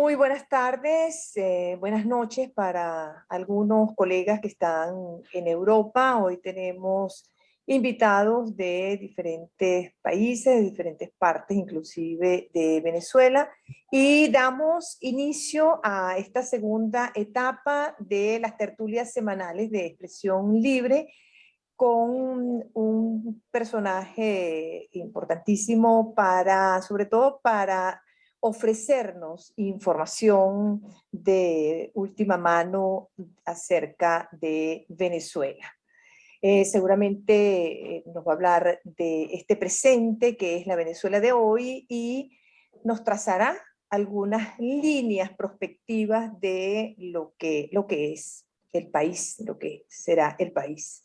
Muy buenas tardes, buenas noches para algunos colegas que están en Europa. Hoy tenemos invitados de diferentes países, de diferentes partes, inclusive de Venezuela, y damos inicio a esta segunda etapa de las tertulias semanales de Expresión Libre con un personaje importantísimo para, sobre todo para ofrecernos información de última mano acerca de Venezuela. Seguramente nos va a hablar de este presente que es la Venezuela de hoy y nos trazará algunas líneas prospectivas de lo que es el país, lo que será el país.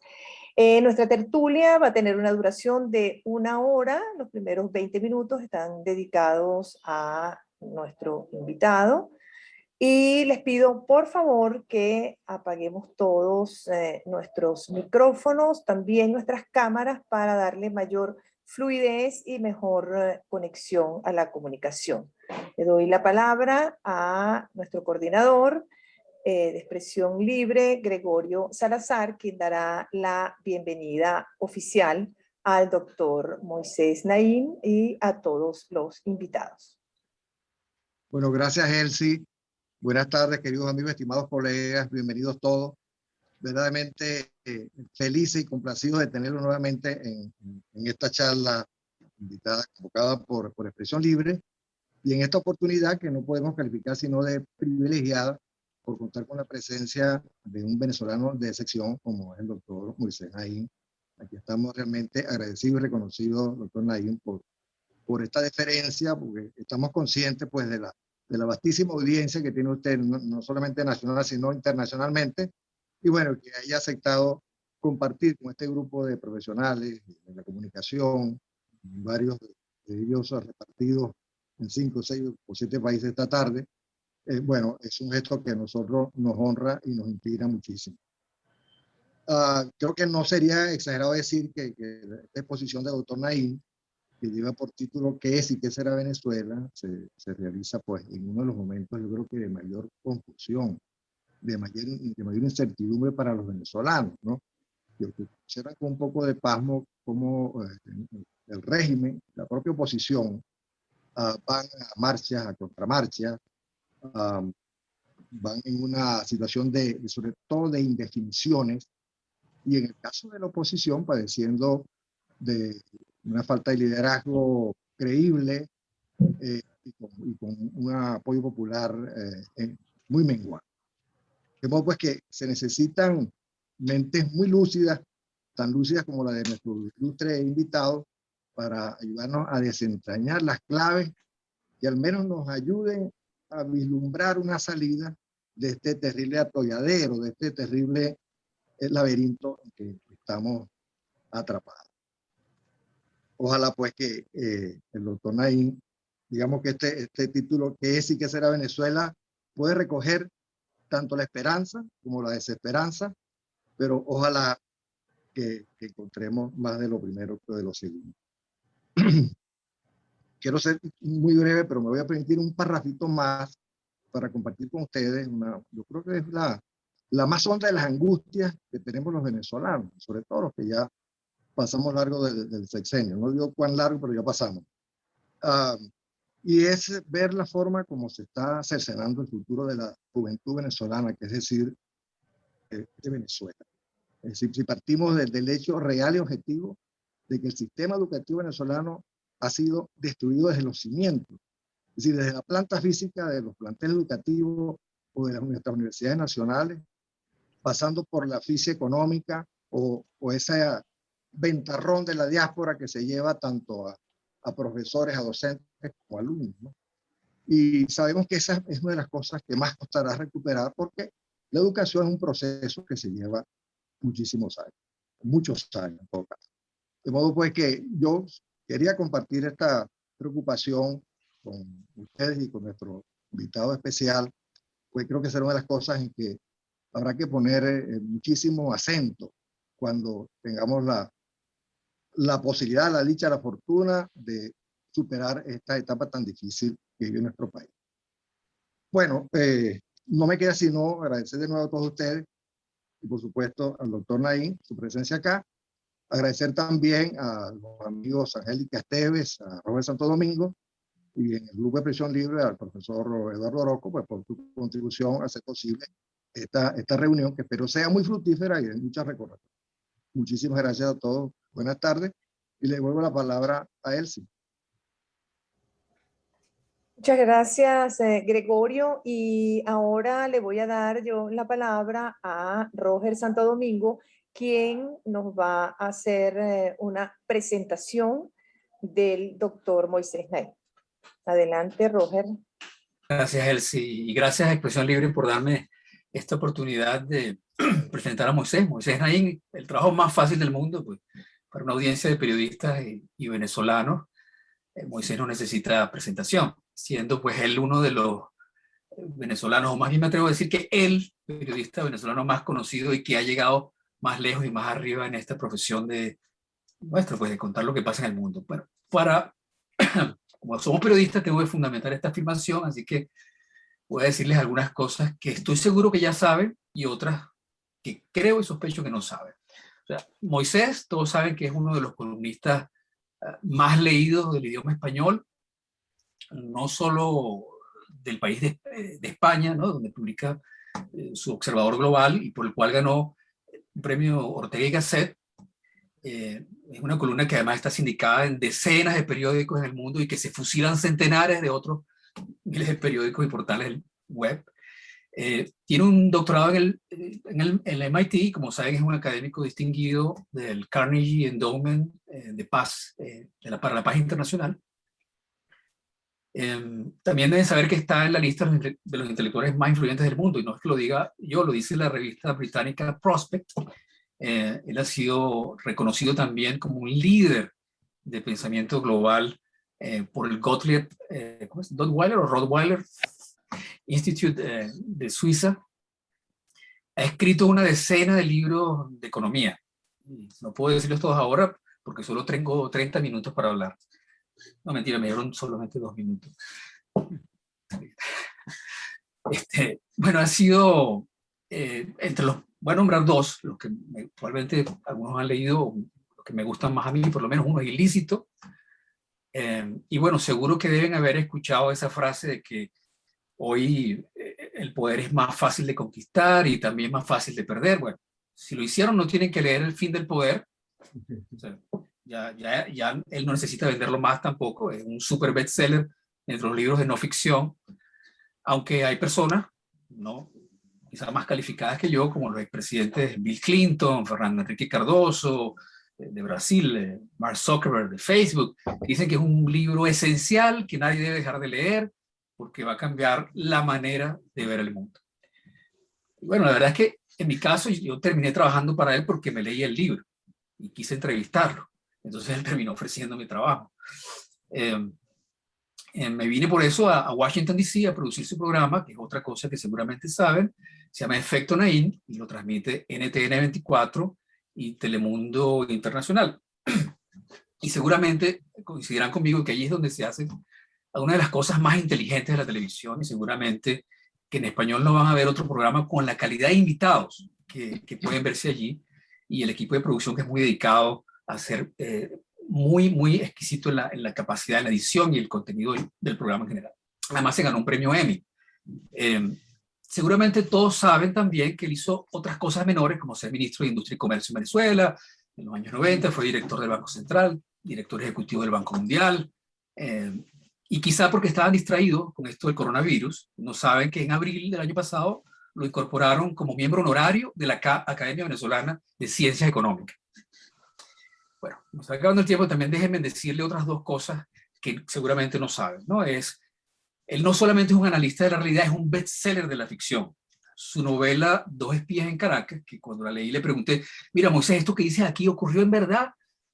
Nuestra tertulia va a tener una duración de 1 hora. Los primeros 20 minutos están dedicados a nuestro invitado. Y les pido, por favor, que apaguemos todos nuestros micrófonos, también nuestras cámaras, para darle mayor fluidez y mejor conexión a la comunicación. Le doy la palabra a nuestro coordinador de Expresión Libre, Gregorio Salazar, quien dará la bienvenida oficial al doctor Moisés Naim y a todos los invitados. Bueno, gracias, Elsie. Buenas tardes, queridos amigos, estimados colegas, bienvenidos todos. Verdaderamente felices y complacidos de tenerlos nuevamente en esta charla invitada, convocada por Expresión Libre, y en esta oportunidad que no podemos calificar sino de privilegiada por contar con la presencia de un venezolano de excepción como es el doctor Moisés Naim. Aquí estamos realmente agradecidos y reconocidos, doctor Naim, por esta deferencia, porque estamos conscientes pues de la vastísima audiencia que tiene usted, no solamente nacional, sino internacionalmente, y bueno, que haya aceptado compartir con este grupo de profesionales de la comunicación, varios de ellos repartidos en 5, 6 o 7 países esta tarde. Bueno, es un gesto que a nosotros nos honra y nos inspira muchísimo. Creo que no sería exagerado decir que esta exposición de doctor Naim, que lleva por título ¿Qué es y qué será Venezuela?, se realiza pues en uno de los momentos, yo creo que de mayor confusión, de mayor incertidumbre para los venezolanos, ¿no? Yo quisiera con un poco de pasmo cómo el régimen, la propia oposición, van a marchas, a contramarchas, van en una situación sobre todo de indefiniciones, y en el caso de la oposición padeciendo de una falta de liderazgo creíble y con un apoyo popular muy menguado. De modo pues que se necesitan mentes muy lúcidas, tan lúcidas como la de nuestro ilustre invitado, para ayudarnos a desentrañar las claves y al menos nos ayuden a vislumbrar una salida de este terrible atolladero, de este terrible laberinto en que estamos atrapados. Ojalá pues que el doctor Naim, digamos que este título ¿Qué es y qué será Venezuela?, puede recoger tanto la esperanza como la desesperanza, pero ojalá que encontremos más de lo primero que de lo segundo. Quiero ser muy breve, pero me voy a permitir un parrafito más para compartir con ustedes yo creo que es la más honda de las angustias que tenemos los venezolanos, sobre todo los que ya pasamos largo del sexenio. No digo cuán largo, pero ya pasamos. Y es ver la forma como se está cercenando el futuro de la juventud venezolana, que es decir, de Venezuela. Es decir, si partimos del hecho real y objetivo de que el sistema educativo venezolano ha sido destruido desde los cimientos, es decir, desde la planta física de los planteles educativos o de nuestras universidades nacionales, pasando por la asfixia económica o esa ventarrón de la diáspora que se lleva tanto a profesores, a docentes como a alumnos, ¿no? Y sabemos que esa es una de las cosas que más costará recuperar, porque la educación es un proceso que se lleva muchísimos años en todo caso. De modo pues que yo quería compartir esta preocupación con ustedes y con nuestro invitado especial, pues creo que será una de las cosas en que habrá que poner muchísimo acento cuando tengamos la posibilidad, la dicha, la fortuna de superar esta etapa tan difícil que vive nuestro país. Bueno, no me queda sino agradecer de nuevo a todos ustedes y por supuesto al doctor Naín, su presencia acá. Agradecer también a los amigos Angélica Esteves, a Robert Santo Domingo y en el Grupo de Presión Libre al profesor Eduardo Orozco, pues, por su contribución a hacer posible esta reunión, que espero sea muy fructífera y de mucha recordación. Muchísimas gracias a todos. Buenas tardes y le devuelvo la palabra a Elsie. Muchas gracias, Gregorio. Y ahora le voy a dar yo la palabra a Roger Santo Domingo, quien nos va a hacer una presentación del doctor Moisés Naín. Adelante, Roger. Gracias, Elsie, y gracias a Expresión Libre por darme esta oportunidad de presentar a Moisés. Moisés Naín, el trabajo más fácil del mundo, pues, para una audiencia de periodistas y venezolanos. Moisés no necesita presentación, siendo pues él uno de los venezolanos, o más bien me atrevo a decir que el periodista venezolano más conocido y que ha llegado más lejos y más arriba en esta profesión de nuestra, pues de contar lo que pasa en el mundo. Bueno, como somos periodistas, tengo que fundamentar esta afirmación, así que voy a decirles algunas cosas que estoy seguro que ya saben y otras que creo y sospecho que no saben. O sea, Moisés, todos saben que es uno de los columnistas más leídos del idioma español, no solo del país de España, ¿no? Donde publica su Observador Global y por el cual ganó un premio Ortega y Gasset. Es una columna que además está sindicada en decenas de periódicos en el mundo y que se fusilan centenares de otros miles de periódicos y portales web. Tiene un doctorado en el MIT, como saben es un académico distinguido del Carnegie Endowment de Paz, para la Paz Internacional. También deben saber que está en la lista de los intelectuales más influyentes del mundo, y no es que lo diga yo, lo dice la revista británica Prospect. Él ha sido reconocido también como un líder de pensamiento global por el Gottlieb Duttweiler o Rottweiler Institute de Suiza. Ha escrito una decena de libros de economía. No puedo decirlos todos ahora porque solo tengo 30 minutos para hablar. No, mentira, me dieron solamente 2 minutos. Bueno, ha sido entre los, voy a nombrar 2, los que probablemente algunos han leído, los que me gustan más a mí, por lo menos uno es Ilícito. Y bueno, seguro que deben haber escuchado esa frase de que hoy el poder es más fácil de conquistar y también más fácil de perder. Bueno, si lo hicieron no tienen que leer El fin del poder. O sea, ya él no necesita venderlo más tampoco, es un super bestseller entre los libros de no ficción, aunque hay personas, ¿no?, quizás más calificadas que yo, como los expresidentes Bill Clinton, Fernando Enrique Cardoso, de Brasil, Mark Zuckerberg de Facebook, que dicen que es un libro esencial que nadie debe dejar de leer porque va a cambiar la manera de ver el mundo. Y bueno, la verdad es que en mi caso yo terminé trabajando para él porque me leí el libro y quise entrevistarlo. Entonces él terminó ofreciendo mi trabajo. Me vine por eso a Washington, D.C. a producir su programa, que es otra cosa que seguramente saben. Se llama Efecto Naín y lo transmite NTN 24 y Telemundo Internacional. Y seguramente coincidirán conmigo que allí es donde se hace una de las cosas más inteligentes de la televisión, y seguramente que en español no van a ver otro programa con la calidad de invitados que pueden verse allí, y el equipo de producción que es muy dedicado a ser muy exquisito en la capacidad de la edición y el contenido del programa en general. Además se ganó un premio Emmy. Seguramente todos saben también que él hizo otras cosas menores, como ser ministro de Industria y Comercio en Venezuela. En los años 90 fue director del Banco Central, director ejecutivo del Banco Mundial. Y quizá porque estaban distraídos con esto del coronavirus, no saben que en abril del año pasado lo incorporaron como miembro honorario de la Academia Venezolana de Ciencias Económicas. Bueno, nos está acabando el tiempo, también déjenme decirle otras 2 cosas que seguramente no saben, ¿no? Él no solamente es un analista de la realidad, es un bestseller de la ficción. Su novela Dos espías en Caracas, que cuando la leí le pregunté, mira Moisés, ¿esto que dices aquí ocurrió en verdad?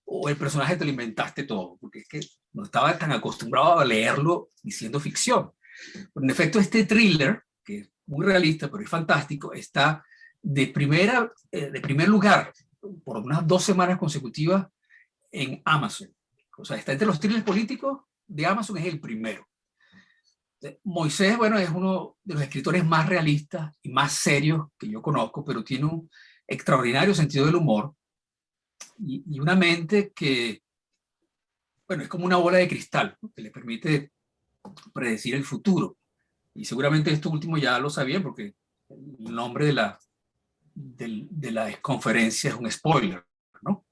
¿O el personaje te lo inventaste todo? Porque es que no estaba tan acostumbrado a leerlo diciendo ficción. Pero en efecto, este thriller, que es muy realista, pero es fantástico, está de primer lugar por unas 2 semanas consecutivas en Amazon. O sea, está entre los thrillers políticos de Amazon, es el primero. Moisés, bueno, es uno de los escritores más realistas y más serios que yo conozco, pero tiene un extraordinario sentido del humor y una mente que, bueno, es como una bola de cristal, ¿no?, que le permite predecir el futuro. Y seguramente esto último ya lo sabían porque el nombre de la conferencia es un spoiler, ¿no?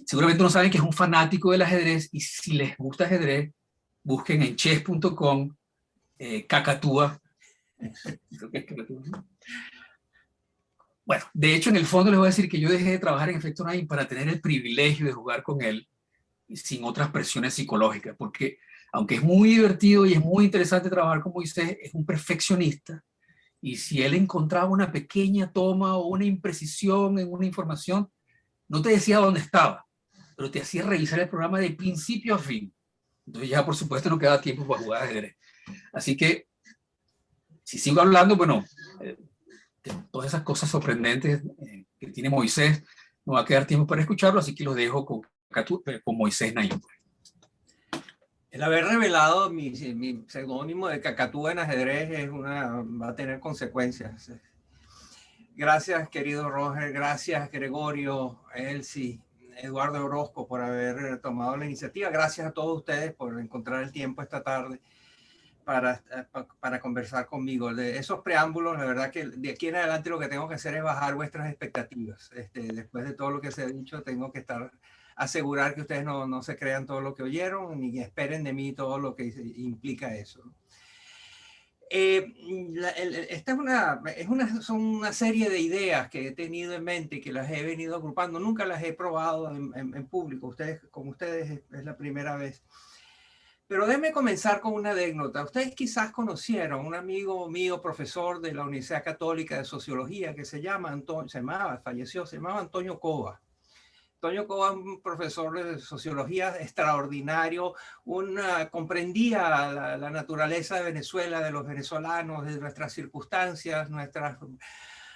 Seguramente no saben que es un fanático del ajedrez y si les gusta ajedrez, busquen en chess.com Cacatúa. Bueno, de hecho, en el fondo les voy a decir que yo dejé de trabajar en Efecto Nine para tener el privilegio de jugar con él sin otras presiones psicológicas, porque aunque es muy divertido y es muy interesante trabajar con Moisés, es un perfeccionista. Y si él encontraba una pequeña toma o una imprecisión en una información, no te decía dónde estaba, pero te hacía revisar el programa de principio a fin. Entonces ya, por supuesto, no quedaba tiempo para jugar ajedrez. Así que, si sigo hablando, bueno, de todas esas cosas sorprendentes que tiene Moisés, no va a quedar tiempo para escucharlo, así que los dejo con Moisés Naim. El haber revelado mi seudónimo de Cacatúa en ajedrez va a tener consecuencias. Gracias, querido Roger, gracias, Gregorio, Elsie, Eduardo Orozco, por haber tomado la iniciativa. Gracias a todos ustedes por encontrar el tiempo esta tarde para conversar conmigo. De esos preámbulos, la verdad que de aquí en adelante lo que tengo que hacer es bajar vuestras expectativas. Después de todo lo que se ha dicho, tengo que asegurar que ustedes no se crean todo lo que oyeron ni esperen de mí todo lo que implica eso. Esta son una serie de ideas que he tenido en mente y que las he venido agrupando. Nunca las he probado en público. Con ustedes es la primera vez. Pero déjenme comenzar con una anécdota. Ustedes quizás conocieron un amigo mío, profesor de la Universidad Católica de Sociología, que falleció, se llamaba Antonio Cova. Antonio Cova, un profesor de sociología extraordinario, comprendía la naturaleza de Venezuela, de los venezolanos, de nuestras circunstancias, nuestras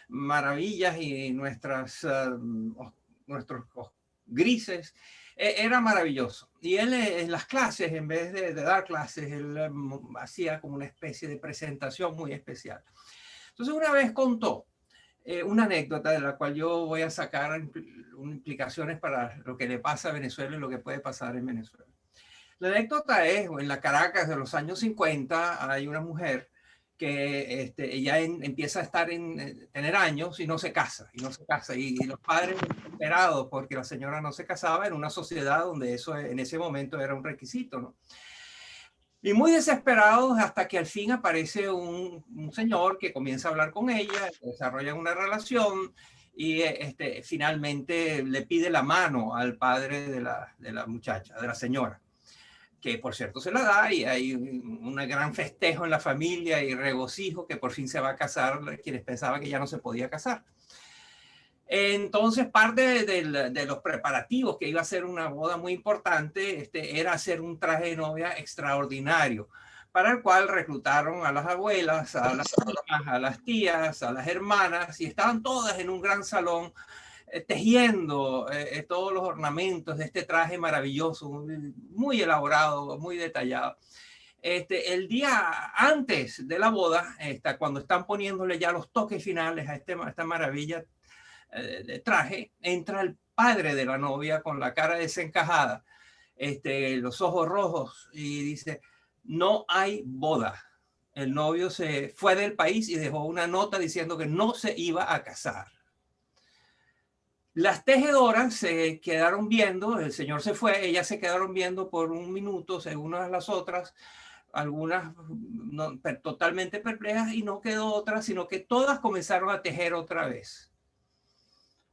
maravillas y nuestros grises. Era maravilloso. Y él en las clases, en vez de dar clases, él hacía como una especie de presentación muy especial. Entonces una vez contó una anécdota de la cual yo voy a sacar implicaciones para lo que le pasa a Venezuela y lo que puede pasar en Venezuela. La anécdota es, en la Caracas de los años 50, hay una mujer que ella empieza a tener años y no se casa, y los padres desesperados porque la señora no se casaba en una sociedad donde eso en ese momento era un requisito, ¿no? Y muy desesperados hasta que al fin aparece un señor que comienza a hablar con ella, desarrollan una relación y finalmente le pide la mano al padre de la muchacha, de la señora, que por cierto se la da y hay un gran festejo en la familia y regocijo que por fin se va a casar quienes pensaban que ya no se podía casar. Entonces parte de los preparativos, que iba a ser una boda muy importante, era hacer un traje de novia extraordinario, para el cual reclutaron a las abuelas, a las primas, a las tías, a las hermanas, y estaban todas en un gran salón tejiendo todos los ornamentos de este traje maravilloso, muy elaborado, muy detallado. El día antes de la boda, cuando están poniéndole ya los toques finales a esta maravilla de traje, entra el padre de la novia con la cara desencajada, los ojos rojos, y dice: no hay boda. El novio se fue del país y dejó una nota diciendo que no se iba a casar. Las tejedoras se quedaron viendo, el señor se fue, ellas se quedaron viendo por un minuto, según las otras, algunas totalmente perplejas, y no quedó otra, sino que todas comenzaron a tejer otra vez,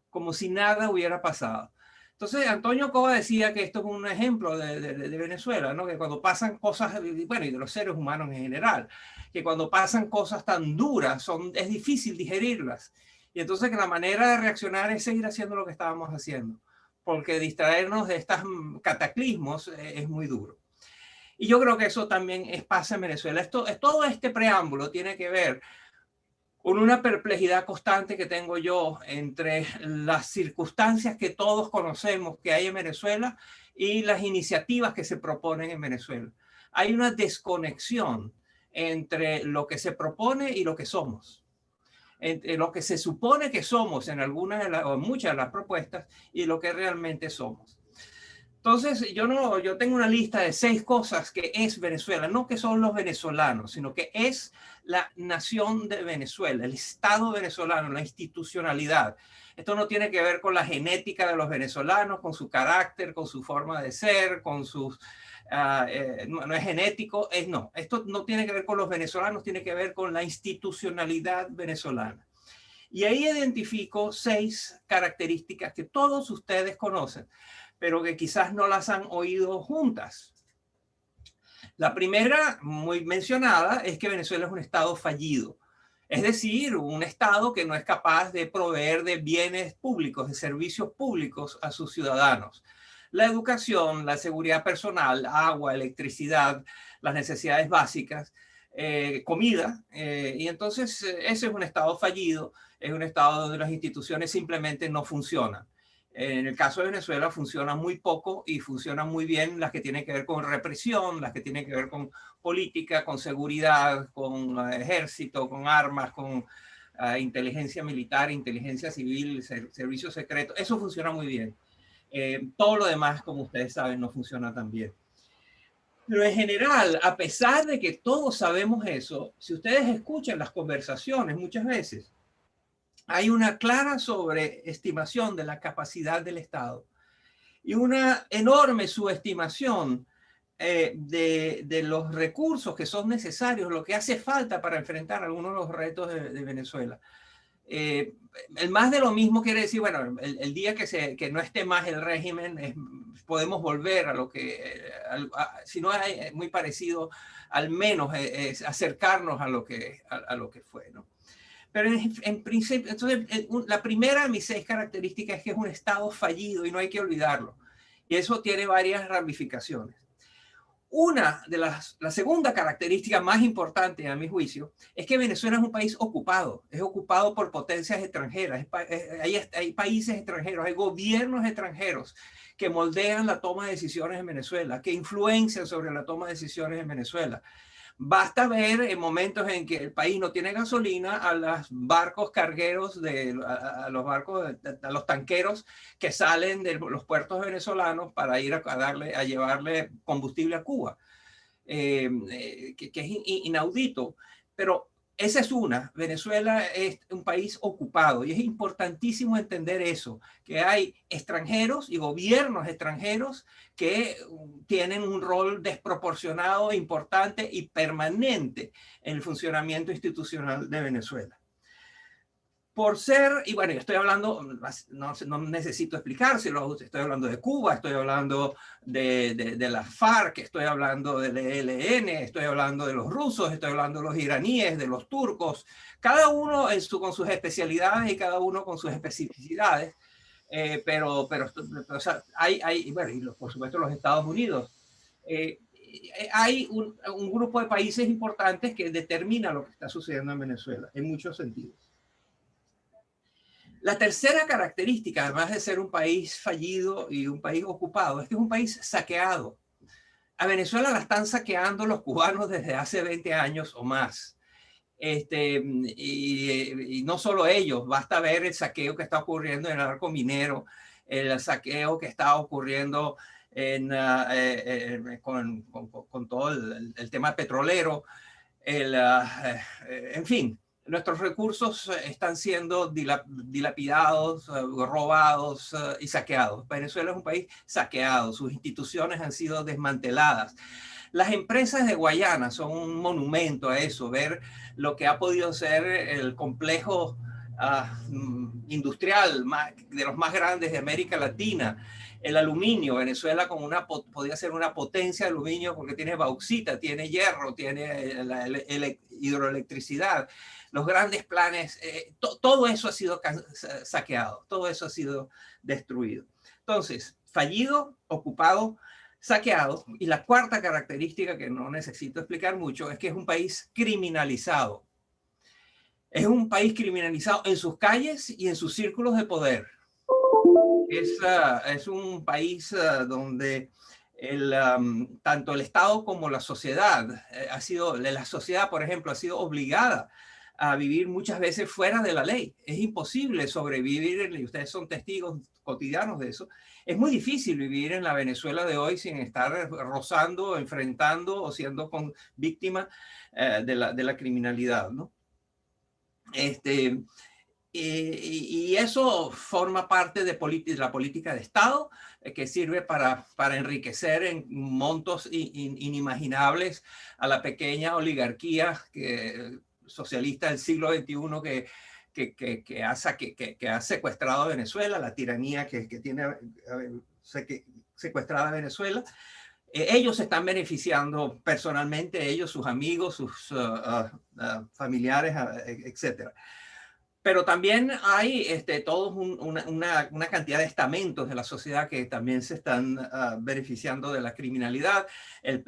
como si nada hubiera pasado. Entonces Antonio Cova decía que esto es un ejemplo de Venezuela, ¿no? Que cuando pasan cosas, bueno, y de los seres humanos en general, que cuando pasan cosas tan duras es difícil digerirlas. Y entonces que la manera de reaccionar es seguir haciendo lo que estábamos haciendo, porque distraernos de estos cataclismos es muy duro. Y yo creo que eso también pasa en Venezuela. Todo este preámbulo tiene que ver con una perplejidad constante que tengo yo entre las circunstancias que todos conocemos que hay en Venezuela y las iniciativas que se proponen en Venezuela. Hay una desconexión entre lo que se propone y lo que somos, entre lo que se supone que somos en algunas o muchas de las propuestas y lo que realmente somos. Entonces, yo tengo una lista de 6 cosas que es Venezuela, no que son los venezolanos, sino que es la nación de Venezuela, el Estado venezolano, la institucionalidad. Esto no tiene que ver con la genética de los venezolanos, con su carácter, con su forma de ser, con sus... no es genético, no. Esto no tiene que ver con los venezolanos, tiene que ver con la institucionalidad venezolana. Y ahí identifico 6 características que todos ustedes conocen, pero que quizás no las han oído juntas. La primera, muy mencionada, es que Venezuela es un estado fallido. Es decir, un estado que no es capaz de proveer de bienes públicos, de servicios públicos a sus ciudadanos. La educación, la seguridad personal, agua, electricidad, las necesidades básicas, comida. Y entonces ese es un estado fallido, es un estado donde las instituciones simplemente no funcionan. En el caso de Venezuela funciona muy poco y funcionan muy bien las que tienen que ver con represión, las que tienen que ver con política, con seguridad, con ejército, con armas, con inteligencia militar, inteligencia civil, servicios secretos. Eso funciona muy bien. Todo lo demás, como ustedes saben, no funciona tan bien. Pero en general, a pesar de que todos sabemos eso, si ustedes escuchan las conversaciones muchas veces, hay una clara sobreestimación de la capacidad del Estado y una enorme subestimación de los recursos que son necesarios, lo que hace falta para enfrentar algunos de los retos de Venezuela. El más de lo mismo quiere decir, bueno, el día que no esté más el régimen, podemos volver a lo que, si no es muy parecido, al menos acercarnos a lo que fue, ¿no? Pero en principio, entonces, la primera de mis 6 características es que es un estado fallido y no hay que olvidarlo. Y eso tiene varias ramificaciones. La segunda característica más importante, a mi juicio, es que Venezuela es un país ocupado. Es ocupado por potencias extranjeras. Hay países extranjeros, hay gobiernos extranjeros que moldean la toma de decisiones en Venezuela, que influencian sobre la toma de decisiones en Venezuela. Basta ver en momentos en que el país no tiene gasolina a los barcos cargueros, a los tanqueros que salen de los puertos venezolanos para ir a llevarle combustible a Cuba, que es inaudito. Pero esa es una. Venezuela es un país ocupado y es importantísimo entender eso, que hay extranjeros y gobiernos extranjeros que tienen un rol desproporcionado, importante y permanente en el funcionamiento institucional de Venezuela. Por ser, y bueno, yo estoy hablando, no necesito explicárselo, estoy hablando de Cuba, estoy hablando de la FARC, estoy hablando del ELN, estoy hablando de los rusos, estoy hablando de los iraníes, de los turcos, cada uno con sus especialidades y cada uno con sus especificidades, pero o sea, bueno, y por supuesto los Estados Unidos. Hay un grupo de países importantes que determina lo que está sucediendo en Venezuela, en muchos sentidos. La tercera característica, además de ser un país fallido y un país ocupado, es que es un país saqueado. A Venezuela la están saqueando los cubanos desde hace 20 años o más. Y no solo ellos, basta ver el saqueo que está ocurriendo en el arco minero, el saqueo que está ocurriendo con todo el tema petrolero, en fin. Nuestros recursos están siendo dilapidados, robados y saqueados. Venezuela es un país saqueado, sus instituciones han sido desmanteladas. Las empresas de Guayana son un monumento a eso, ver lo que ha podido ser el complejo industrial de los más grandes de América Latina. El aluminio, Venezuela podía ser una potencia de aluminio porque tiene bauxita, tiene hierro, tiene la hidroelectricidad, los grandes planes, todo eso ha sido saqueado, todo eso ha sido destruido. Entonces, fallido, ocupado, saqueado. Y la cuarta característica que no necesito explicar mucho es que es un país criminalizado. Es un país criminalizado en sus calles y en sus círculos de poder. Es un país donde tanto el Estado como la sociedad la sociedad, por ejemplo, ha sido obligada a vivir muchas veces fuera de la ley. Es imposible sobrevivir, y ustedes son testigos cotidianos de eso. Es muy difícil vivir en la Venezuela de hoy sin estar rozando, enfrentando o siendo víctima de la criminalidad, ¿no? Y eso forma parte de la política de Estado, que sirve para enriquecer en montos inimaginables a la pequeña oligarquía socialista del siglo XXI que ha secuestrado a Venezuela, la tiranía que tiene secuestrada a Venezuela. Ellos se están beneficiando personalmente, ellos, sus amigos, sus familiares, etcétera. Pero también hay todos una cantidad de estamentos de la sociedad que también se están beneficiando de la criminalidad. El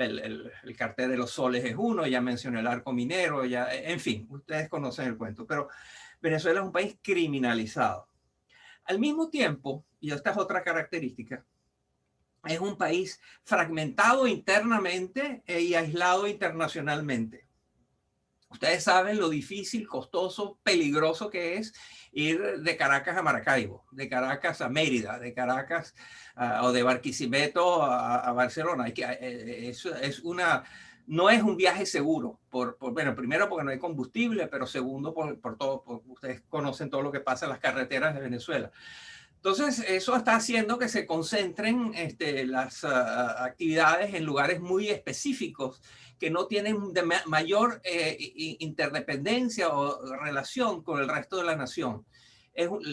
cartel de los soles es uno, ya mencioné el arco minero, en fin, ustedes conocen el cuento. Pero Venezuela es un país criminalizado. Al mismo tiempo, y esta es otra característica, es un país fragmentado internamente y aislado internacionalmente. Ustedes saben lo difícil, costoso, peligroso que es ir de Caracas a Maracaibo, de Caracas a Mérida, de Caracas o de Barquisimeto a Barcelona. No es un viaje seguro. Bueno, primero porque no hay combustible, pero segundo ustedes conocen todo lo que pasa en las carreteras de Venezuela. Entonces, eso está haciendo que se concentren las actividades en lugares muy específicos que no tienen mayor interdependencia o relación con el resto de la nación.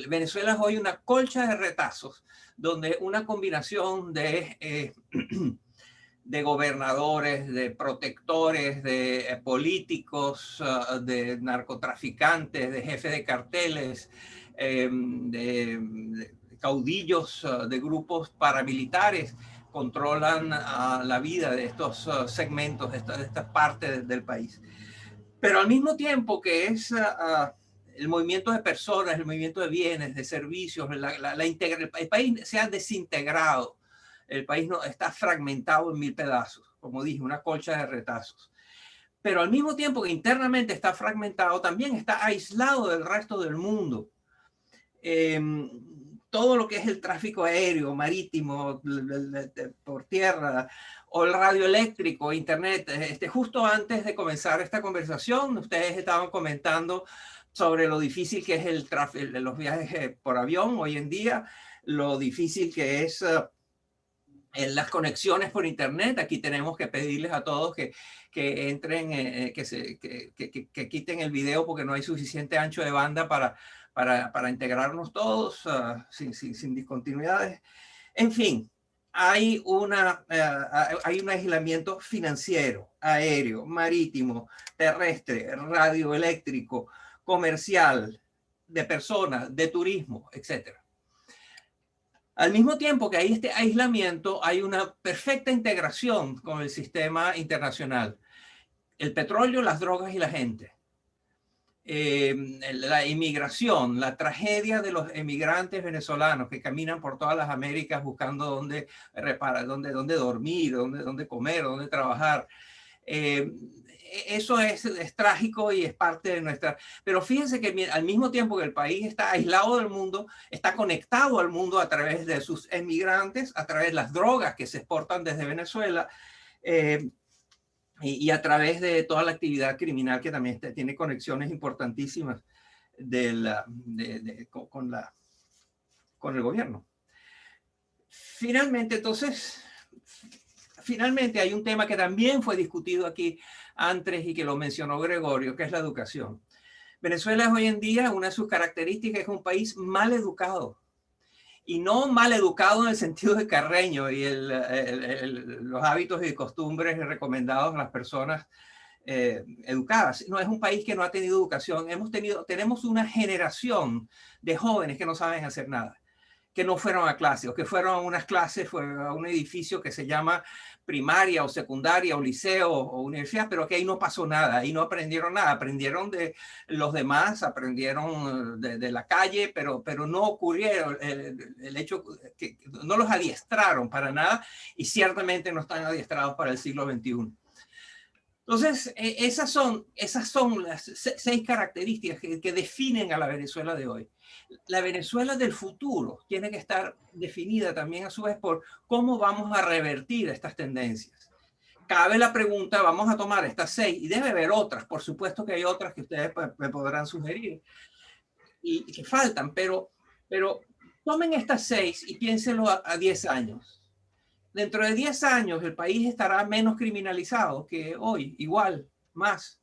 Venezuela es hoy una colcha de retazos, donde una combinación de gobernadores, de protectores, de políticos, de narcotraficantes, de jefes de carteles, de caudillos de grupos paramilitares controlan la vida de estos segmentos, de estas partes del país. Pero al mismo tiempo que es el movimiento de personas, el movimiento de bienes, de servicios, el país se ha desintegrado. El país está fragmentado en 1000 pedazos, como dije, una colcha de retazos. Pero al mismo tiempo que internamente está fragmentado, también está aislado del resto del mundo. Todo lo que es el tráfico aéreo, marítimo, por tierra, o el radioeléctrico, internet. Justo antes de comenzar esta conversación, ustedes estaban comentando sobre lo difícil que es los viajes por avión hoy en día, lo difícil que es en las conexiones por internet. Aquí tenemos que pedirles a todos que entren, que quiten el video porque no hay suficiente ancho de banda para integrarnos todos sin discontinuidades. En fin, hay un aislamiento financiero, aéreo, marítimo, terrestre, radioeléctrico, comercial, de personas, de turismo, etc. Al mismo tiempo que hay este aislamiento, hay una perfecta integración con el sistema internacional. El petróleo, las drogas y la gente. La inmigración, la tragedia de los emigrantes venezolanos que caminan por todas las Américas buscando dónde dormir, dónde comer, dónde trabajar. Eso es trágico y es parte de nuestra... Pero fíjense que al mismo tiempo que el país está aislado del mundo, está conectado al mundo a través de sus emigrantes, a través de las drogas que se exportan desde Venezuela, y a través de toda la actividad criminal que también tiene conexiones importantísimas con el gobierno. Finalmente, hay un tema que también fue discutido aquí antes y que lo mencionó Gregorio, que es la educación. Venezuela es hoy en día, una de sus características, es un país mal educado. Y no mal educado en el sentido de Carreño y los hábitos y costumbres recomendados a las personas educadas. No, es un país que no ha tenido educación. Tenemos una generación de jóvenes que no saben hacer nada. que no fueron a clase, o que fueron a unas clases, fue a un edificio que se llama primaria o secundaria o liceo o universidad, pero que ahí no pasó nada, ahí no aprendieron nada, aprendieron de los demás, aprendieron de la calle, pero no ocurrieron el hecho que no los adiestraron para nada, y ciertamente no están adiestrados para el siglo XXI. Entonces, esas son las 6 características que definen a la Venezuela de hoy. La Venezuela del futuro tiene que estar definida también a su vez por cómo vamos a revertir estas tendencias. Cabe la pregunta, vamos a tomar estas 6, y debe haber otras, por supuesto que hay otras que ustedes me podrán sugerir y que faltan, pero tomen estas 6 y piénsenlo a 10 años. Dentro de 10 años el país estará menos criminalizado que hoy, igual, más.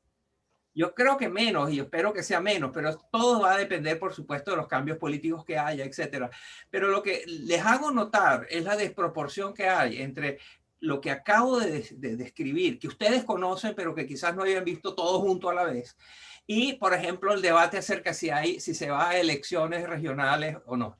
Yo creo que menos, y espero que sea menos, pero todo va a depender, por supuesto, de los cambios políticos que haya, etc. Pero lo que les hago notar es la desproporción que hay entre lo que acabo de describir, que ustedes conocen, pero que quizás no hayan visto todo junto a la vez, y, por ejemplo, el debate acerca si se va a elecciones regionales o no.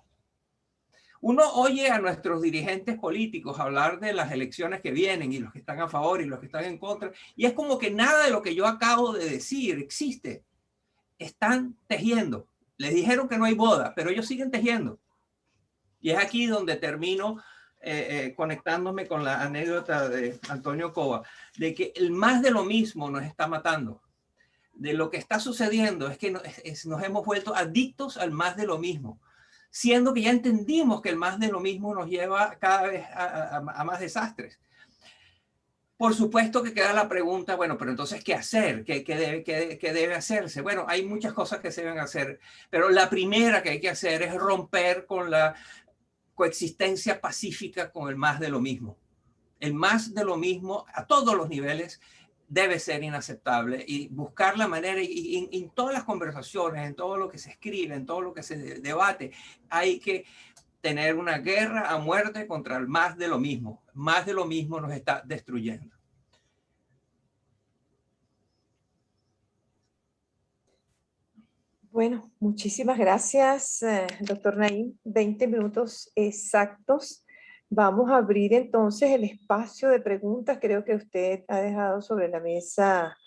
Uno oye a nuestros dirigentes políticos hablar de las elecciones que vienen y los que están a favor y los que están en contra, y es como que nada de lo que yo acabo de decir existe. Están tejiendo. Les dijeron que no hay boda, pero ellos siguen tejiendo. Y es aquí donde termino conectándome con la anécdota de Antonio Cova, de que el más de lo mismo nos está matando. De lo que está sucediendo es que nos hemos vuelto adictos al más de lo mismo, siendo que ya entendimos que el más de lo mismo nos lleva cada vez a más desastres. Por supuesto que queda la pregunta, bueno, pero entonces, ¿qué hacer? ¿Qué debe hacerse? Bueno, hay muchas cosas que se deben hacer, pero la primera que hay que hacer es romper con la coexistencia pacífica con el más de lo mismo. El más de lo mismo a todos los niveles debe ser inaceptable, y buscar la manera, y en todas las conversaciones, en todo lo que se escribe, en todo lo que se debate, hay que tener una guerra a muerte contra el más de lo mismo. Más de lo mismo nos está destruyendo. Bueno, muchísimas gracias, doctor Naim. 20 minutos exactos. Vamos a abrir entonces el espacio de preguntas. Creo que usted ha dejado sobre la mesa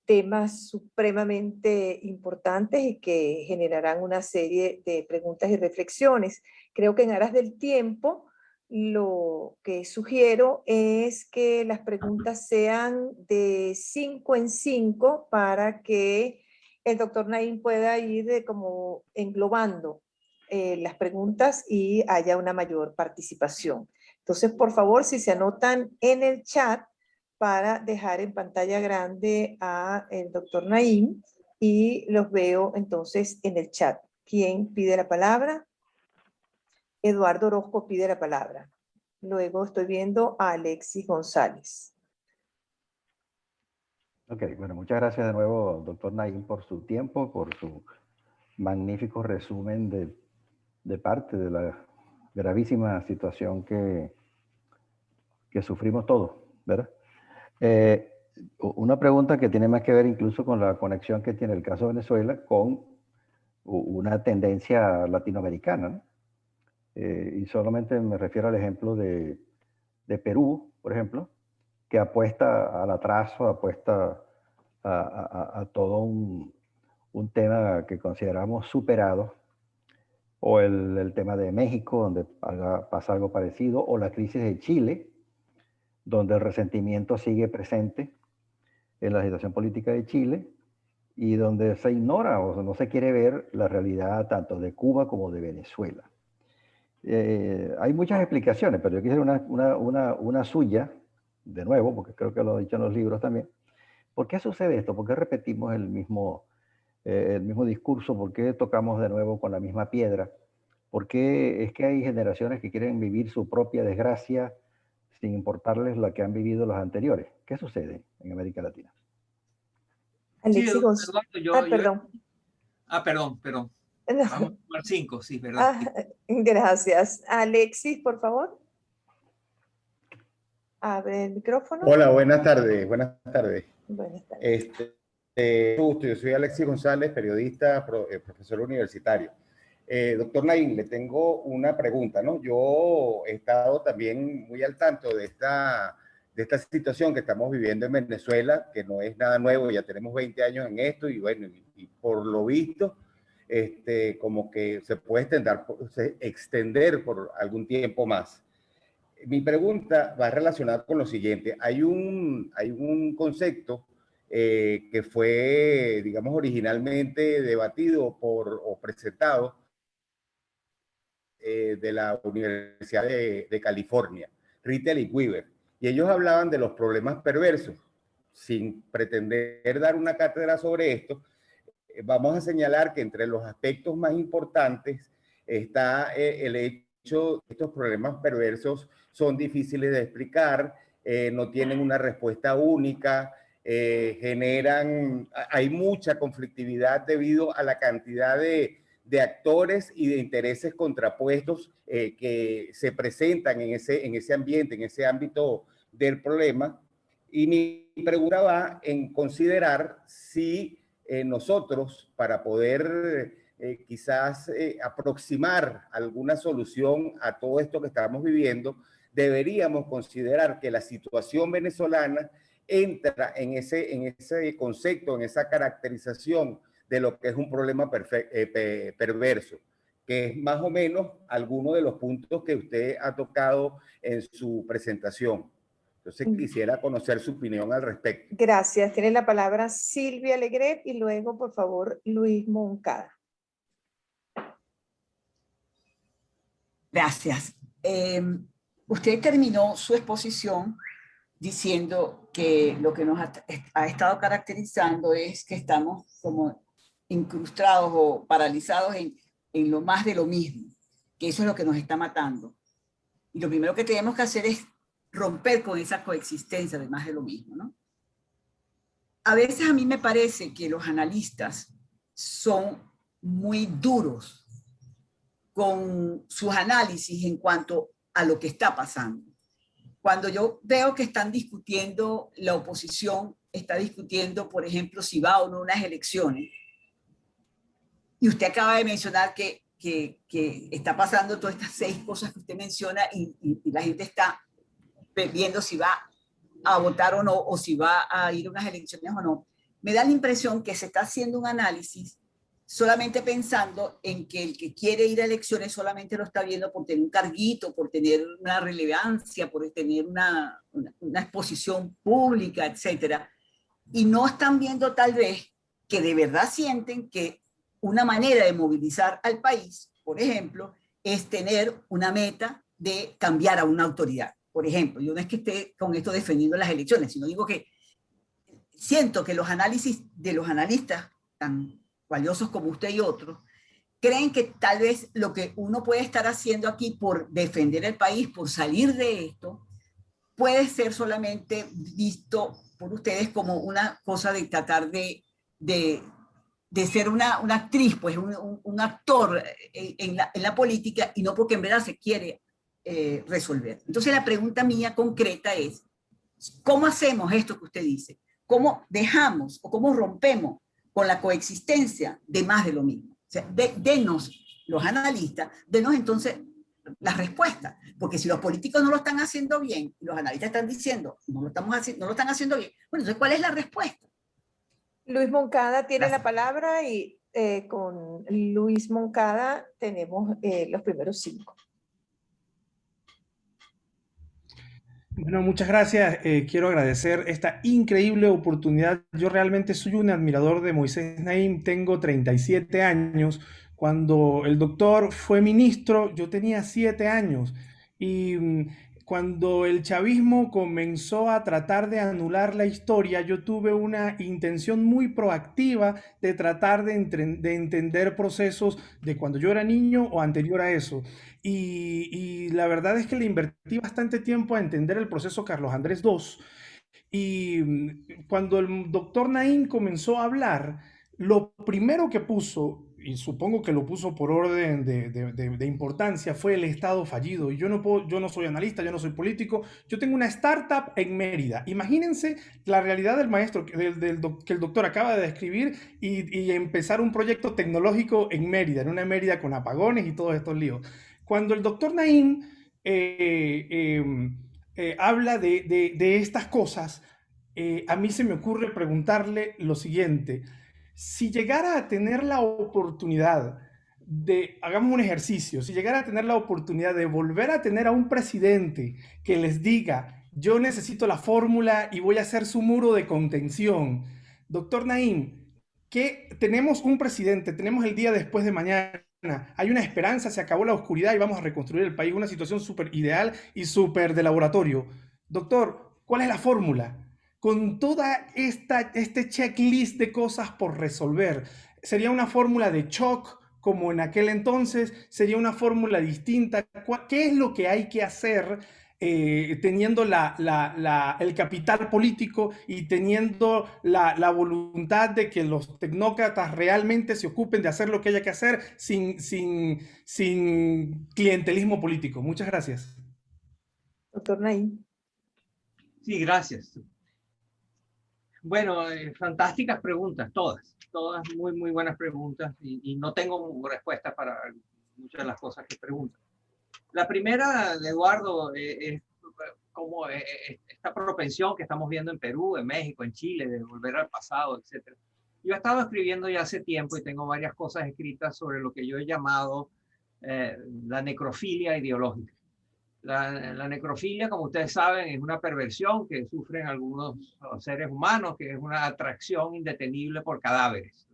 temas supremamente importantes y que generarán una serie de preguntas y reflexiones. Creo que en aras del tiempo, lo que sugiero es que las preguntas sean de 5 en 5 para que el doctor Naim pueda ir como englobando las preguntas y haya una mayor participación. Entonces, por favor, si se anotan en el chat para dejar en pantalla grande a el doctor Naim, y los veo entonces en el chat. ¿Quién pide la palabra? Eduardo Orozco pide la palabra. Luego estoy viendo a Alexis González. Ok, bueno, muchas gracias de nuevo, doctor Naim, por su tiempo, por su magnífico resumen de parte de la gravísima situación que sufrimos todos, ¿verdad? Una pregunta que tiene más que ver incluso con la conexión que tiene el caso de Venezuela con una tendencia latinoamericana, ¿no? Y solamente me refiero al ejemplo de Perú, por ejemplo, que apuesta al atraso, apuesta a todo un tema que consideramos superado, o el tema de México, donde pasa algo parecido, o la crisis de Chile, donde el resentimiento sigue presente en la situación política de Chile, y donde se ignora o no se quiere ver la realidad tanto de Cuba como de Venezuela. Hay muchas explicaciones, pero yo quisiera una suya, de nuevo, porque creo que lo he dicho en los libros también. ¿Por qué sucede esto? ¿Por qué repetimos el mismo discurso? ¿Por qué tocamos de nuevo con la misma piedra? ¿Por qué es que hay generaciones que quieren vivir su propia desgracia sin importarles la que han vivido los anteriores? ¿Qué sucede en América Latina? Alexis Sí, González. perdón. Perdón. No. Vamos a tomar 5, sí, ¿verdad? Gracias. Alexis, por favor. Abre el micrófono. Hola, buenas tardes. Buenas tardes. Buenas tardes. Yo soy Alexis González, periodista, profesor universitario. Doctor Naim, le tengo una pregunta, ¿no? Yo he estado también muy al tanto de esta situación que estamos viviendo en Venezuela, que no es nada nuevo, ya tenemos 20 años en esto y bueno, y por lo visto, como que se puede extender por algún tiempo más. Mi pregunta va relacionada con lo siguiente. Hay un concepto que fue, digamos, originalmente debatido o presentado de la Universidad de California, Rittel y Weaver, y ellos hablaban de los problemas perversos. Sin pretender dar una cátedra sobre esto, vamos a señalar que entre los aspectos más importantes está el hecho de que estos problemas perversos son difíciles de explicar, no tienen una respuesta única, hay mucha conflictividad debido a la cantidad de actores y de intereses contrapuestos que se presentan en ese ambiente, en ese ámbito del problema. Y mi pregunta va en considerar si nosotros, para poder quizás aproximar alguna solución a todo esto que estamos viviendo, deberíamos considerar que la situación venezolana entra en ese concepto, en esa caracterización de lo que es un problema perverso, que es más o menos alguno de los puntos que usted ha tocado en su presentación. Entonces quisiera conocer su opinión al respecto. Gracias. Tiene la palabra Silvia Alegret y luego, por favor, Luis Moncada. Gracias. Usted terminó su exposición diciendo que lo que nos ha estado caracterizando es que estamos como incrustados o paralizados en lo más de lo mismo, que eso es lo que nos está matando. Y lo primero que tenemos que hacer es romper con esa coexistencia de más de lo mismo, ¿no? A veces a mí me parece que los analistas son muy duros con sus análisis en cuanto a lo que está pasando. Cuando yo veo que están discutiendo, la oposición está discutiendo, por ejemplo, si va o no a unas elecciones, y usted acaba de mencionar que está pasando todas estas 6 cosas que usted menciona y la gente está viendo si va a votar o no, o si va a ir a unas elecciones o no, me da la impresión que se está haciendo un análisis solamente pensando en que el que quiere ir a elecciones solamente lo está viendo por tener un carguito, por tener una relevancia, por tener una exposición pública, etc. Y no están viendo tal vez que de verdad sienten que una manera de movilizar al país, por ejemplo, es tener una meta de cambiar a una autoridad. Por ejemplo, yo no es que esté con esto defendiendo las elecciones, sino digo que siento que los análisis de los analistas tan valiosos como usted y otros creen que tal vez lo que uno puede estar haciendo aquí por defender el país, por salir de esto, puede ser solamente visto por ustedes como una cosa de tratar de ser una actriz, pues un actor en la política, y no porque en verdad se quiere resolver. Entonces la pregunta mía concreta es, ¿cómo hacemos esto que usted dice? ¿Cómo dejamos o cómo rompemos con la coexistencia de más de lo mismo? O sea, denos, los analistas, denos entonces las respuestas, porque si los políticos no lo están haciendo bien, y los analistas están diciendo no lo están haciendo bien, bueno, entonces ¿cuál es la respuesta? Luis Moncada tiene Gracias. la palabra y con Luis Moncada tenemos los primeros 5. Bueno, muchas gracias. Quiero agradecer esta increíble oportunidad. Yo realmente soy un admirador de Moisés Naim. Tengo 37 años. Cuando el doctor fue ministro, yo tenía 7 años. Y cuando el chavismo comenzó a tratar de anular la historia, yo tuve una intención muy proactiva de tratar de entender procesos de cuando yo era niño o anterior a eso. Y la verdad es que le invertí bastante tiempo a entender el proceso Carlos Andrés II. Y cuando el doctor Naim comenzó a hablar, lo primero que puso y supongo que lo puso por orden de importancia, fue el Estado fallido. Y yo no soy analista, yo no soy político, yo tengo una startup en Mérida. Imagínense la realidad del maestro, que el doctor acaba de describir, y empezar un proyecto tecnológico en Mérida, en una Mérida con apagones y todos estos líos. Cuando el doctor Naim habla de estas cosas, a mí se me ocurre preguntarle lo siguiente: si llegara a tener la oportunidad hagamos un ejercicio, si llegara a tener la oportunidad de volver a tener a un presidente que les diga, yo necesito la fórmula y voy a hacer su muro de contención, doctor Naim, que tenemos un presidente, tenemos el día después de mañana, hay una esperanza, se acabó la oscuridad y vamos a reconstruir el país, una situación súper ideal y súper de laboratorio. Doctor, ¿cuál es la fórmula? Con toda este checklist de cosas por resolver, ¿sería una fórmula de shock como en aquel entonces? ¿Sería una fórmula distinta? ¿Qué es lo que hay que hacer teniendo el capital político y teniendo la voluntad de que los tecnócratas realmente se ocupen de hacer lo que haya que hacer sin clientelismo político? Muchas gracias. Doctor Naim. Sí, gracias. Bueno, fantásticas preguntas, todas muy, muy buenas preguntas, y no tengo respuestas para muchas de las cosas que preguntan. La primera, Eduardo, es como esta propensión que estamos viendo en Perú, en México, en Chile, de volver al pasado, etc. Yo he estado escribiendo ya hace tiempo y tengo varias cosas escritas sobre lo que yo he llamado la necrofilia ideológica. La necrofilia, como ustedes saben, es una perversión que sufren algunos seres humanos, que es una atracción indetenible por cadáveres.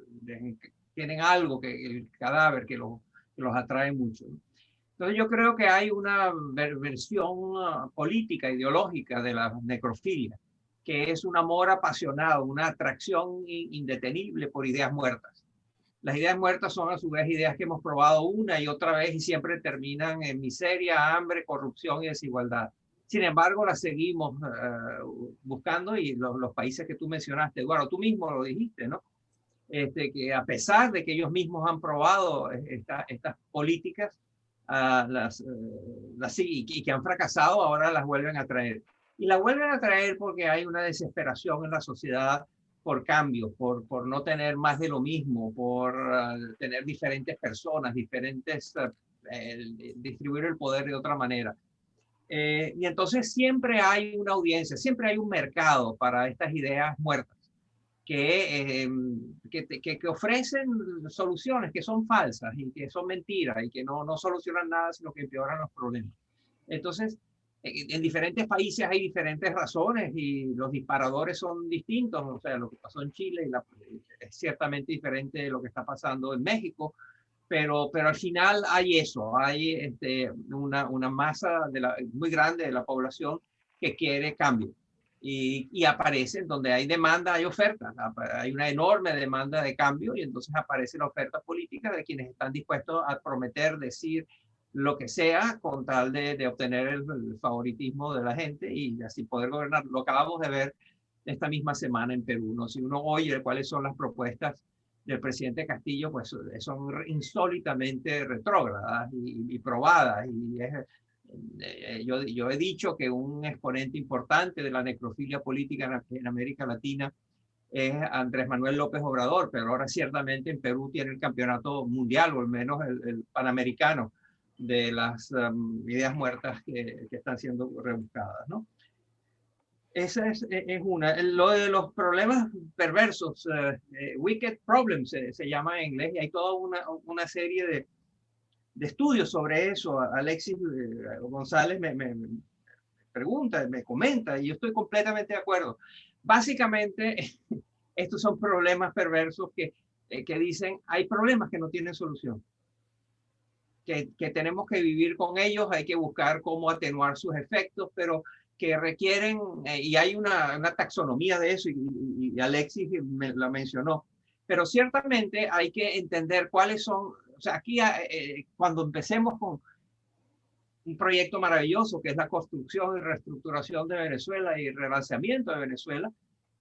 Tienen algo que el cadáver que los atrae mucho. Entonces yo creo que hay una versión política, ideológica de la necrofilia, que es un amor apasionado, una atracción indetenible por ideas muertas. Las ideas muertas son a su vez ideas que hemos probado una y otra vez y siempre terminan en miseria, hambre, corrupción y desigualdad. Sin embargo, las seguimos buscando, y los países que tú mencionaste, Eduardo, tú mismo lo dijiste, ¿no? Que a pesar de que ellos mismos han probado estas políticas, y que han fracasado, ahora las vuelven a traer. Y las vuelven a traer porque hay una desesperación en la sociedad por cambio, por no tener más de lo mismo, por tener diferentes personas, distribuir el poder de otra manera. Y entonces siempre hay una audiencia, siempre hay un mercado para estas ideas muertas que ofrecen soluciones que son falsas y que son mentiras y que no solucionan nada, sino que empeoran los problemas. Entonces, en diferentes países hay diferentes razones y los disparadores son distintos. O sea, lo que pasó en Chile es ciertamente diferente de lo que está pasando en México, pero al final hay eso, hay una masa muy grande de la población que quiere cambio. Y aparecen donde hay demanda, hay oferta, hay una enorme demanda de cambio, y entonces aparece la oferta política de quienes están dispuestos a prometer, decir lo que sea con tal de obtener el favoritismo de la gente y así poder gobernar. Lo acabamos de ver esta misma semana en Perú, ¿no? Si uno oye cuáles son las propuestas del presidente Castillo, pues son insólitamente retrógradas y probadas, y yo he dicho que un exponente importante de la necrofilia política en América Latina es Andrés Manuel López Obrador, pero ahora ciertamente en Perú tiene el campeonato mundial, o al menos el panamericano, de las ideas muertas que están siendo rebuscadas, ¿no? Esa es una. Lo de los problemas perversos, wicked problems se llama en inglés, y hay toda una serie de estudios sobre eso. Alexis González me pregunta, me comenta, y yo estoy completamente de acuerdo. Básicamente, estos son problemas perversos que dicen, hay problemas que no tienen solución, que tenemos que vivir con ellos, hay que buscar cómo atenuar sus efectos, pero que requieren, y hay una taxonomía de eso, y Alexis la mencionó, pero ciertamente hay que entender cuáles son. O sea, aquí cuando empecemos con un proyecto maravilloso que es la construcción y reestructuración de Venezuela y relanzamiento de Venezuela,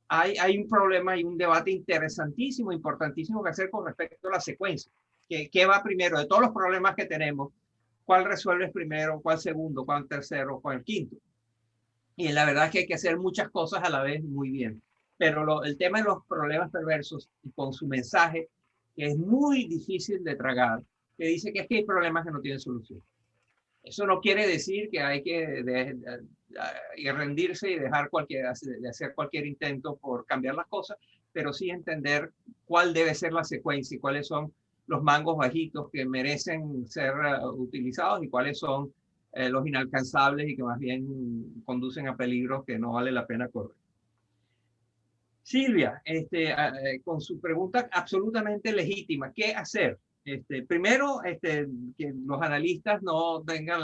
hay un problema y un debate interesantísimo, importantísimo que hacer con respecto a la secuencia. ¿Qué va primero? De todos los problemas que tenemos, ¿cuál resuelves primero? ¿Cuál segundo? ¿Cuál tercero? ¿Cuál quinto? Y la verdad es que hay que hacer muchas cosas a la vez muy bien. Pero el tema de los problemas perversos y con su mensaje, que es muy difícil de tragar, que dice que es que hay problemas que no tienen solución. Eso no quiere decir que hay que rendirse y dejar de hacer cualquier intento por cambiar las cosas, pero sí entender cuál debe ser la secuencia y cuáles son los mangos bajitos que merecen ser utilizados y cuáles son los inalcanzables y que más bien conducen a peligros que no vale la pena correr. Silvia, con su pregunta absolutamente legítima, ¿qué hacer? Primero, que los analistas no tengan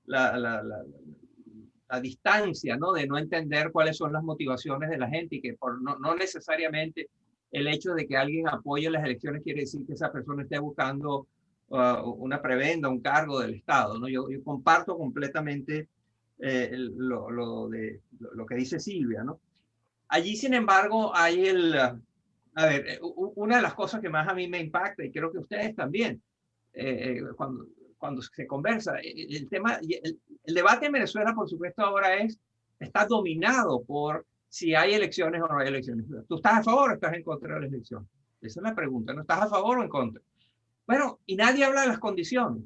la distancia, ¿no? De no entender cuáles son las motivaciones de la gente y que no necesariamente el hecho de que alguien apoye las elecciones quiere decir que esa persona esté buscando una prebenda, un cargo del Estado, ¿no? Yo comparto completamente lo que dice Silvia, ¿no? Allí, sin embargo, hay una de las cosas que más a mí me impacta, y creo que ustedes también, cuando se conversa, el debate en Venezuela, por supuesto, ahora está dominado por si hay elecciones o no hay elecciones. ¿Tú estás a favor o estás en contra de las elecciones? Esa es la pregunta, ¿no? ¿Estás a favor o en contra? Bueno, y nadie habla de las condiciones.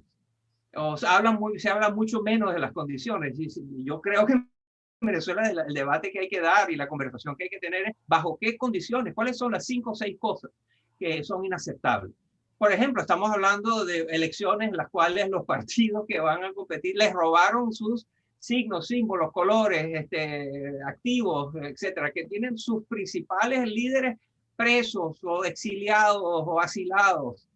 Se habla mucho menos de las condiciones. Y yo creo que Venezuela el debate que hay que dar y la conversación que hay que tener es bajo qué condiciones, cuáles son las 5 o 6 cosas que son inaceptables. Por ejemplo, estamos hablando de elecciones en las cuales los partidos que van a competir les robaron sus signos, símbolos, colores, activos, etcétera, que tienen sus principales líderes presos o exiliados o asilados,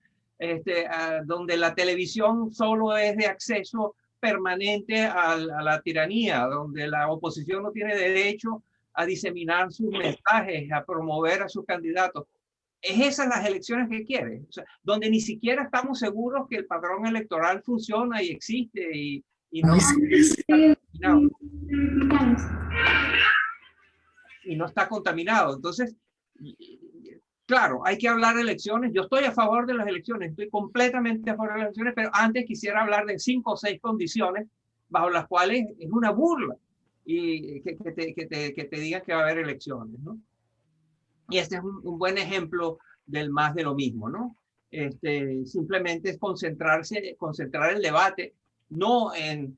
donde la televisión solo es de acceso permanente a la tiranía, donde la oposición no tiene derecho a diseminar sus mensajes, a promover a sus candidatos. ¿Es esas las elecciones que quiere? O sea, donde ni siquiera estamos seguros que el padrón electoral funciona y existe y no está contaminado. Entonces, claro, hay que hablar de elecciones. Yo estoy a favor de las elecciones, estoy completamente a favor de las elecciones, pero antes quisiera hablar de 5 o 6 condiciones bajo las cuales es una burla y que te digan que va a haber elecciones, ¿no? Y este es un buen ejemplo del más de lo mismo, ¿no? Simplemente es concentrar el debate, no es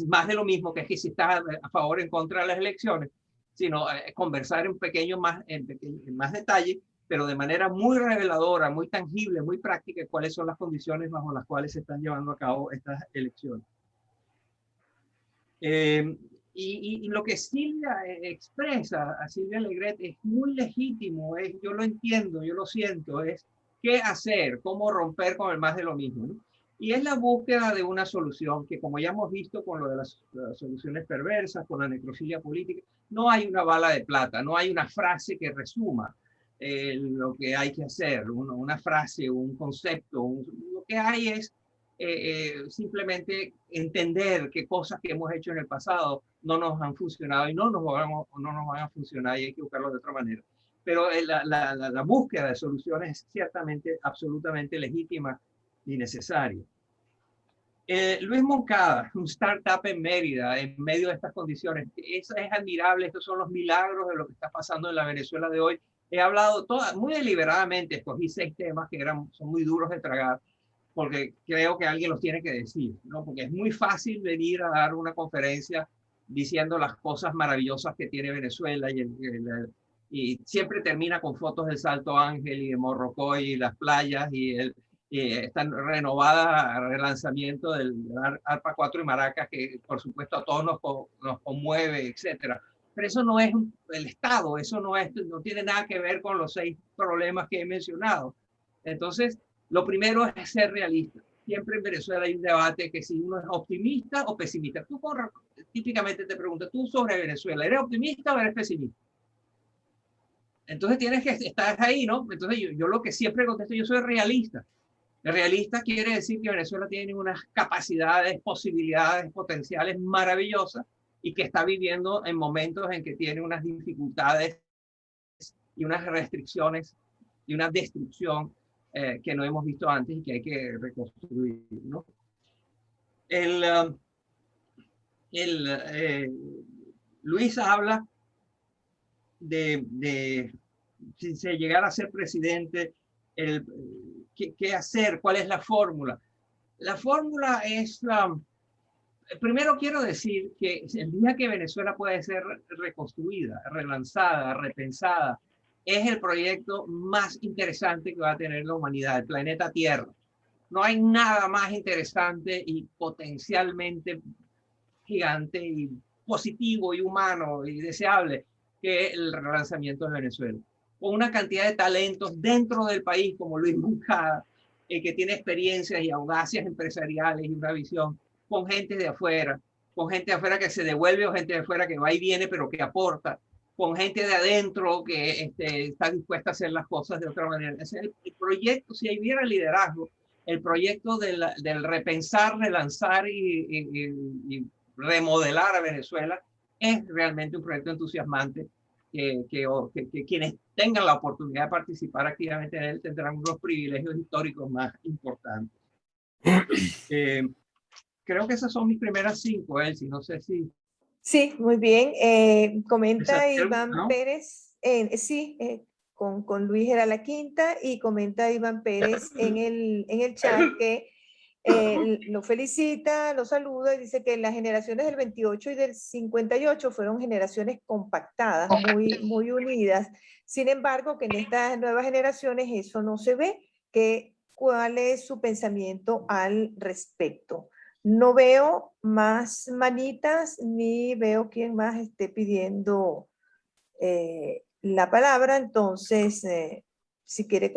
más de lo mismo, que es que si estás a favor o en contra de las elecciones, sino conversar en más detalle, pero de manera muy reveladora, muy tangible, muy práctica, cuáles son las condiciones bajo las cuales se están llevando a cabo estas elecciones. Y lo que Silvia expresa, a Silvia Alegret, es muy legítimo, yo lo entiendo, yo lo siento, es qué hacer, cómo romper con el más de lo mismo, ¿no? Y es la búsqueda de una solución que, como ya hemos visto con lo de las soluciones perversas, con la necrofilia política, no hay una bala de plata, no hay una frase que resuma lo que hay que hacer, una frase, un concepto, lo que hay es simplemente entender qué cosas que hemos hecho en el pasado no nos han funcionado y no nos van a funcionar y hay que buscarlo de otra manera. Pero la búsqueda de soluciones es ciertamente absolutamente legítima y necesaria. Luis Moncada, un startup en Mérida, en medio de estas condiciones, eso es admirable, estos son los milagros de lo que está pasando en la Venezuela de hoy. He hablado muy deliberadamente, escogí 6 temas que son muy duros de tragar, porque creo que alguien los tiene que decir, ¿no? Porque es muy fácil venir a dar una conferencia diciendo las cosas maravillosas que tiene Venezuela y siempre termina con fotos del Salto Ángel y de Morrocoy y las playas y esta renovada relanzamiento del Arpa 4 y Maracas, que por supuesto a todos nos conmueve, etcétera. Pero eso no es el Estado, eso no tiene nada que ver con los 6 problemas que he mencionado. Entonces, lo primero es ser realista. Siempre en Venezuela hay un debate que si uno es optimista o pesimista. Típicamente te pregunto, tú sobre Venezuela, ¿eres optimista o eres pesimista? Entonces tienes que estar ahí, ¿no? Entonces yo lo que siempre contesto, yo soy realista. Realista quiere decir que Venezuela tiene unas capacidades, posibilidades, potenciales maravillosas y que está viviendo en momentos en que tiene unas dificultades y unas restricciones y una destrucción que no hemos visto antes y que hay que reconstruir, ¿no? Luis habla de si se llegara a ser presidente, qué hacer, cuál es la fórmula. La fórmula es, primero quiero decir que el día que Venezuela puede ser reconstruida, relanzada, repensada, es el proyecto más interesante que va a tener la humanidad, el planeta Tierra. No hay nada más interesante y potencialmente gigante y positivo y humano y deseable que el relanzamiento de Venezuela. Con una cantidad de talentos dentro del país como Luis Moncada, que tiene experiencias y audacias empresariales y una visión, con gente de afuera que se devuelve o gente de afuera que va y viene pero que aporta, con gente de adentro que está dispuesta a hacer las cosas de otra manera. Es el proyecto, si hubiera liderazgo, el proyecto del repensar, relanzar y remodelar a Venezuela es realmente un proyecto entusiasmante que quienes tengan la oportunidad de participar activamente en él tendrán unos privilegios históricos más importantes. Creo que esas son mis primeras 5, Elsie, no sé si... Sí, muy bien. Comenta Iván, ¿no? Pérez, sí, con Luis era la quinta, y comenta Iván Pérez en el chat que lo felicita, lo saluda y dice que las generaciones del 28 y del 58 fueron generaciones compactadas, muy unidas. Sin embargo, que en estas nuevas generaciones eso no se ve. ¿Cuál es su pensamiento al respecto? No veo más manitas, ni veo quién más esté pidiendo la palabra. Entonces, si quiere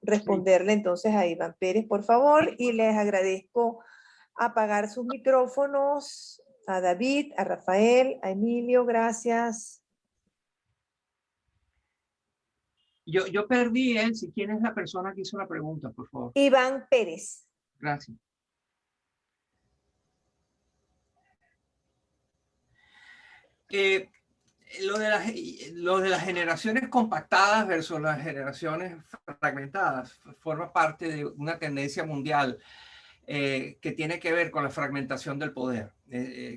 responderle entonces a Iván Pérez, por favor, y les agradezco apagar sus micrófonos a David, a Rafael, a Emilio, gracias. Yo perdí, si quién es la persona que hizo la pregunta, por favor. Iván Pérez. Gracias. Lo de las generaciones compactadas versus las generaciones fragmentadas forma parte de una tendencia mundial que tiene que ver con la fragmentación del poder.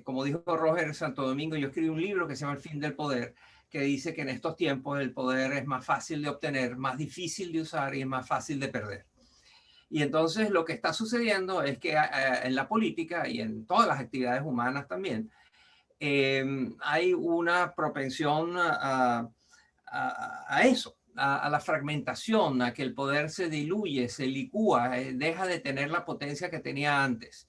Como dijo Roger Santo Domingo, yo escribí un libro que se llama El fin del poder, que dice que en estos tiempos el poder es más fácil de obtener, más difícil de usar y es más fácil de perder. Y entonces lo que está sucediendo es que en la política y en todas las actividades humanas también, hay una propensión a eso, a la fragmentación, a que el poder se diluye, se licúa, deja de tener la potencia que tenía antes.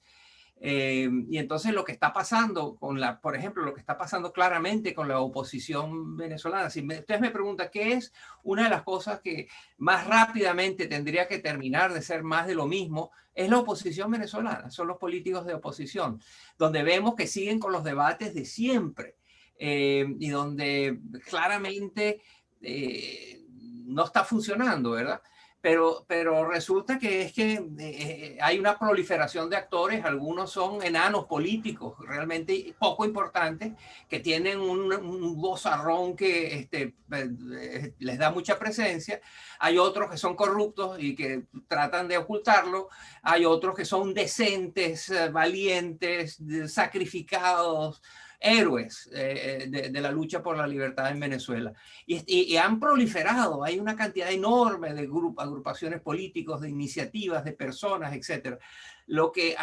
Y entonces lo que está pasando por ejemplo, lo que está pasando claramente con la oposición venezolana, si ustedes me preguntan qué es una de las cosas que más rápidamente tendría que terminar de ser más de lo mismo, es la oposición venezolana, son los políticos de oposición, donde vemos que siguen con los debates de siempre y donde claramente no está funcionando, ¿verdad? Pero resulta que es que hay una proliferación de actores, algunos son enanos políticos realmente poco importantes, que tienen un vozarrón que les da mucha presencia, hay otros que son corruptos y que tratan de ocultarlo, hay otros que son decentes, valientes, sacrificados, héroes de la lucha por la libertad en Venezuela. Y han proliferado, hay una cantidad enorme de agrupaciones políticos, de iniciativas, de personas, etc. Lo que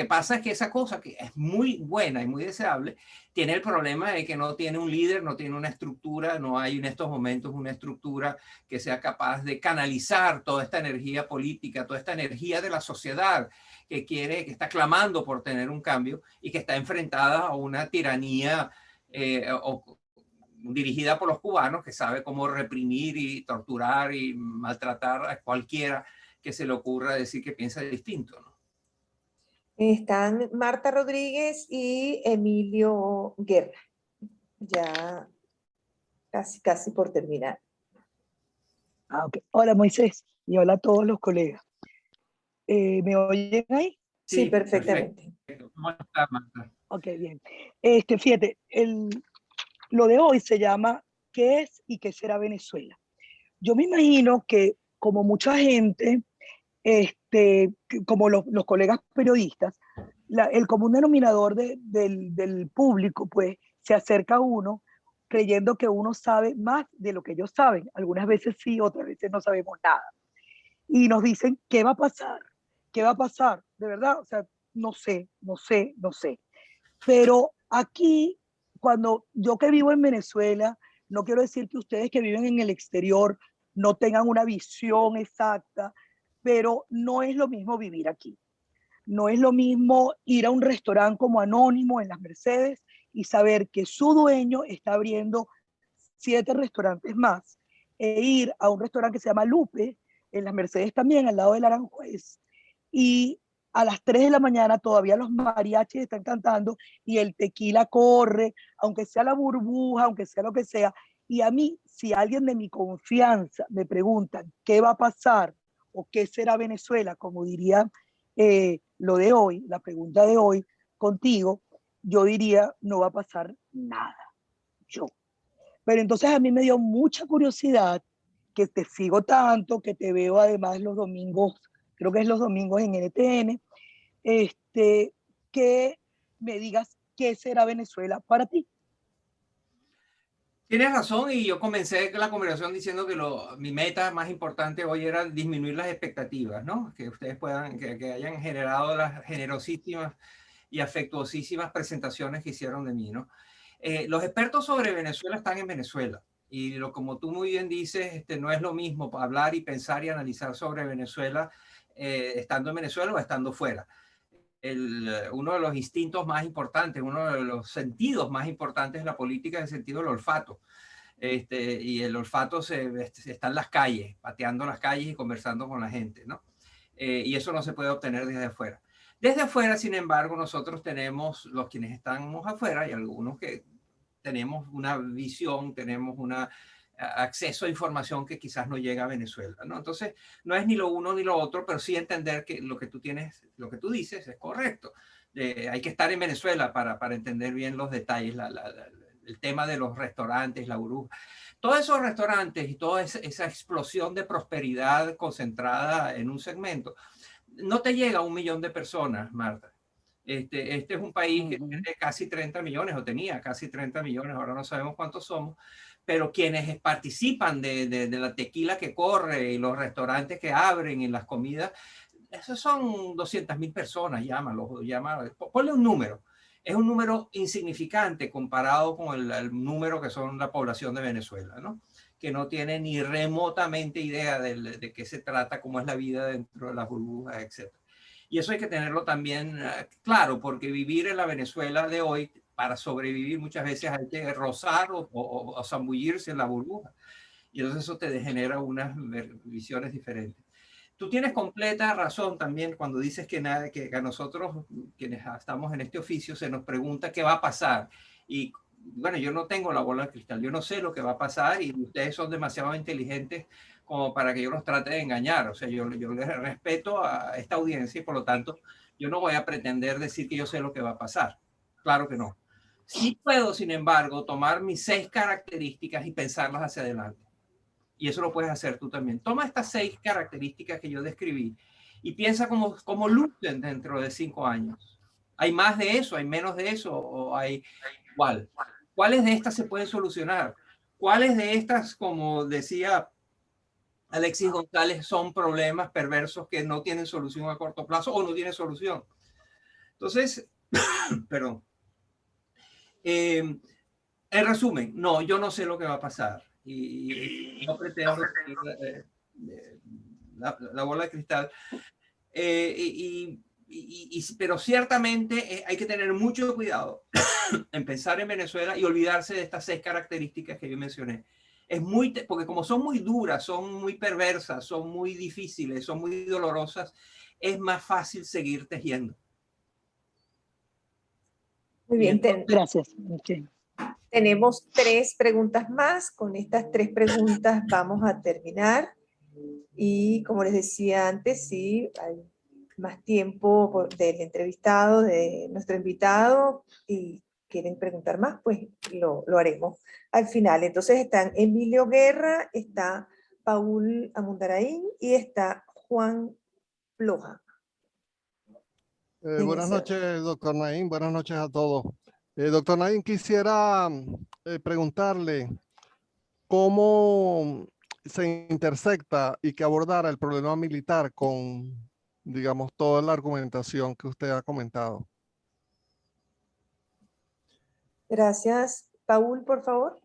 pasa es que esa cosa, que es muy buena y muy deseable, tiene el problema de que no tiene un líder, no tiene una estructura, no hay en estos momentos una estructura que sea capaz de canalizar toda esta energía política, toda esta energía de la sociedad que está clamando por tener un cambio y que está enfrentada a una tiranía dirigida por los cubanos, que sabe cómo reprimir y torturar y maltratar a cualquiera que se le ocurra decir que piensa distinto, ¿no? Están Marta Rodríguez y Emilio Guerra. Ya casi por terminar. Okay. Hola Moisés y hola a todos los colegas. ¿Me oyen ahí? Sí, perfectamente. Perfecto. ¿Cómo está, Marta? Ok, bien. Fíjate, lo de hoy se llama ¿qué es y qué será Venezuela? Yo me imagino que como mucha gente, como los colegas periodistas, el común denominador del público, pues, se acerca a uno creyendo que uno sabe más de lo que ellos saben. Algunas veces sí, otras veces no sabemos nada. Y nos dicen, ¿qué va a pasar? ¿Qué va a pasar? De verdad, o sea, no sé. Pero aquí, cuando yo que vivo en Venezuela, no quiero decir que ustedes que viven en el exterior no tengan una visión exacta, pero no es lo mismo vivir aquí. No es lo mismo ir a un restaurante como Anónimo en las Mercedes y saber que su dueño está abriendo 7 restaurantes más, e ir a un restaurante que se llama Lupe en las Mercedes también, al lado del Aranjuez, y a las 3 de la mañana todavía los mariachis están cantando y el tequila corre, aunque sea la burbuja, aunque sea lo que sea. Y a mí, si alguien de mi confianza me pregunta qué va a pasar o qué será Venezuela, como diría lo de hoy, la pregunta de hoy contigo, yo diría, no va a pasar nada. Yo. Pero entonces a mí me dio mucha curiosidad, que te sigo tanto, que te veo además los domingos, creo que es los domingos en NTN, que me digas qué será Venezuela para ti. Tienes razón, y yo comencé la conversación diciendo que mi meta más importante hoy era disminuir las expectativas, ¿no? Que ustedes puedan, que hayan generado las generosísimas y afectuosísimas presentaciones que hicieron de mí, ¿no? Los expertos sobre Venezuela están en Venezuela, y como tú muy bien dices, no es lo mismo hablar y pensar y analizar sobre Venezuela estando en Venezuela o estando fuera. Uno de los instintos más importantes, uno de los sentidos más importantes de la política es el sentido del olfato. Y el olfato está en las calles, pateando las calles y conversando con la gente, ¿no? Y eso no se puede obtener desde afuera. Desde afuera, sin embargo, nosotros tenemos, los quienes estamos afuera, y algunos que tenemos una visión, tenemos acceso a información que quizás no llega a Venezuela, ¿no? Entonces, no es ni lo uno ni lo otro, pero sí entender que lo que tú dices es correcto. Hay que estar en Venezuela para entender bien los detalles, el tema de los restaurantes, la burbuja. Todos esos restaurantes y toda esa explosión de prosperidad concentrada en un segmento, no te llega a 1 millón de personas, Marta. Este es un país que tiene casi 30 millones, o tenía casi 30 millones, ahora no sabemos cuántos somos, pero quienes participan de la tequila que corre y los restaurantes que abren y las comidas, esos son 200.000 personas, llámalo, ponle un número. Es un número insignificante comparado con el número que son la población de Venezuela, ¿no? Que no tiene ni remotamente idea de qué se trata, cómo es la vida dentro de las burbujas, etc. Y eso hay que tenerlo también claro, porque vivir en la Venezuela de hoy, para sobrevivir muchas veces hay que rozar o zambullirse en la burbuja. Y entonces eso te genera unas visiones diferentes. Tú tienes completa razón también cuando dices que a nosotros, quienes estamos en este oficio, se nos pregunta qué va a pasar. Y bueno, yo no tengo la bola de cristal, yo no sé lo que va a pasar, y ustedes son demasiado inteligentes como para que yo los trate de engañar. O sea, yo les respeto a esta audiencia y por lo tanto yo no voy a pretender decir que yo sé lo que va a pasar. Claro que no. Sí puedo, sin embargo, tomar mis 6 características y pensarlas hacia adelante. Y eso lo puedes hacer tú también. Toma estas 6 características que yo describí y piensa cómo lucen dentro de 5 años. ¿Hay más de eso? ¿Hay menos de eso? ¿O hay igual? ¿Cuáles de estas se pueden solucionar? ¿Cuáles de estas, como decía Alexis González, son problemas perversos que no tienen solución a corto plazo o no tienen solución? Entonces, perdón. En resumen, no, yo no sé lo que va a pasar. Y no pretendo la bola de cristal. Pero ciertamente hay que tener mucho cuidado en pensar en Venezuela y olvidarse de estas 6 características que yo mencioné. Porque como son muy duras, son muy perversas, son muy difíciles, son muy dolorosas, es más fácil seguir tejiendo. Muy bien, gracias. Okay. Tenemos 3 preguntas más. Con estas 3 preguntas vamos a terminar. Y como les decía antes, si hay más tiempo del entrevistado, de nuestro invitado, y quieren preguntar más, pues lo haremos al final. Entonces están Emilio Guerra, está Paul Amundarain y está Juan Ploja. Buenas noches, doctor Naim. Buenas noches a todos. Doctor Naim, quisiera preguntarle cómo se intersecta y que abordara el problema militar con, digamos, toda la argumentación que usted ha comentado. Gracias. Paul, por favor.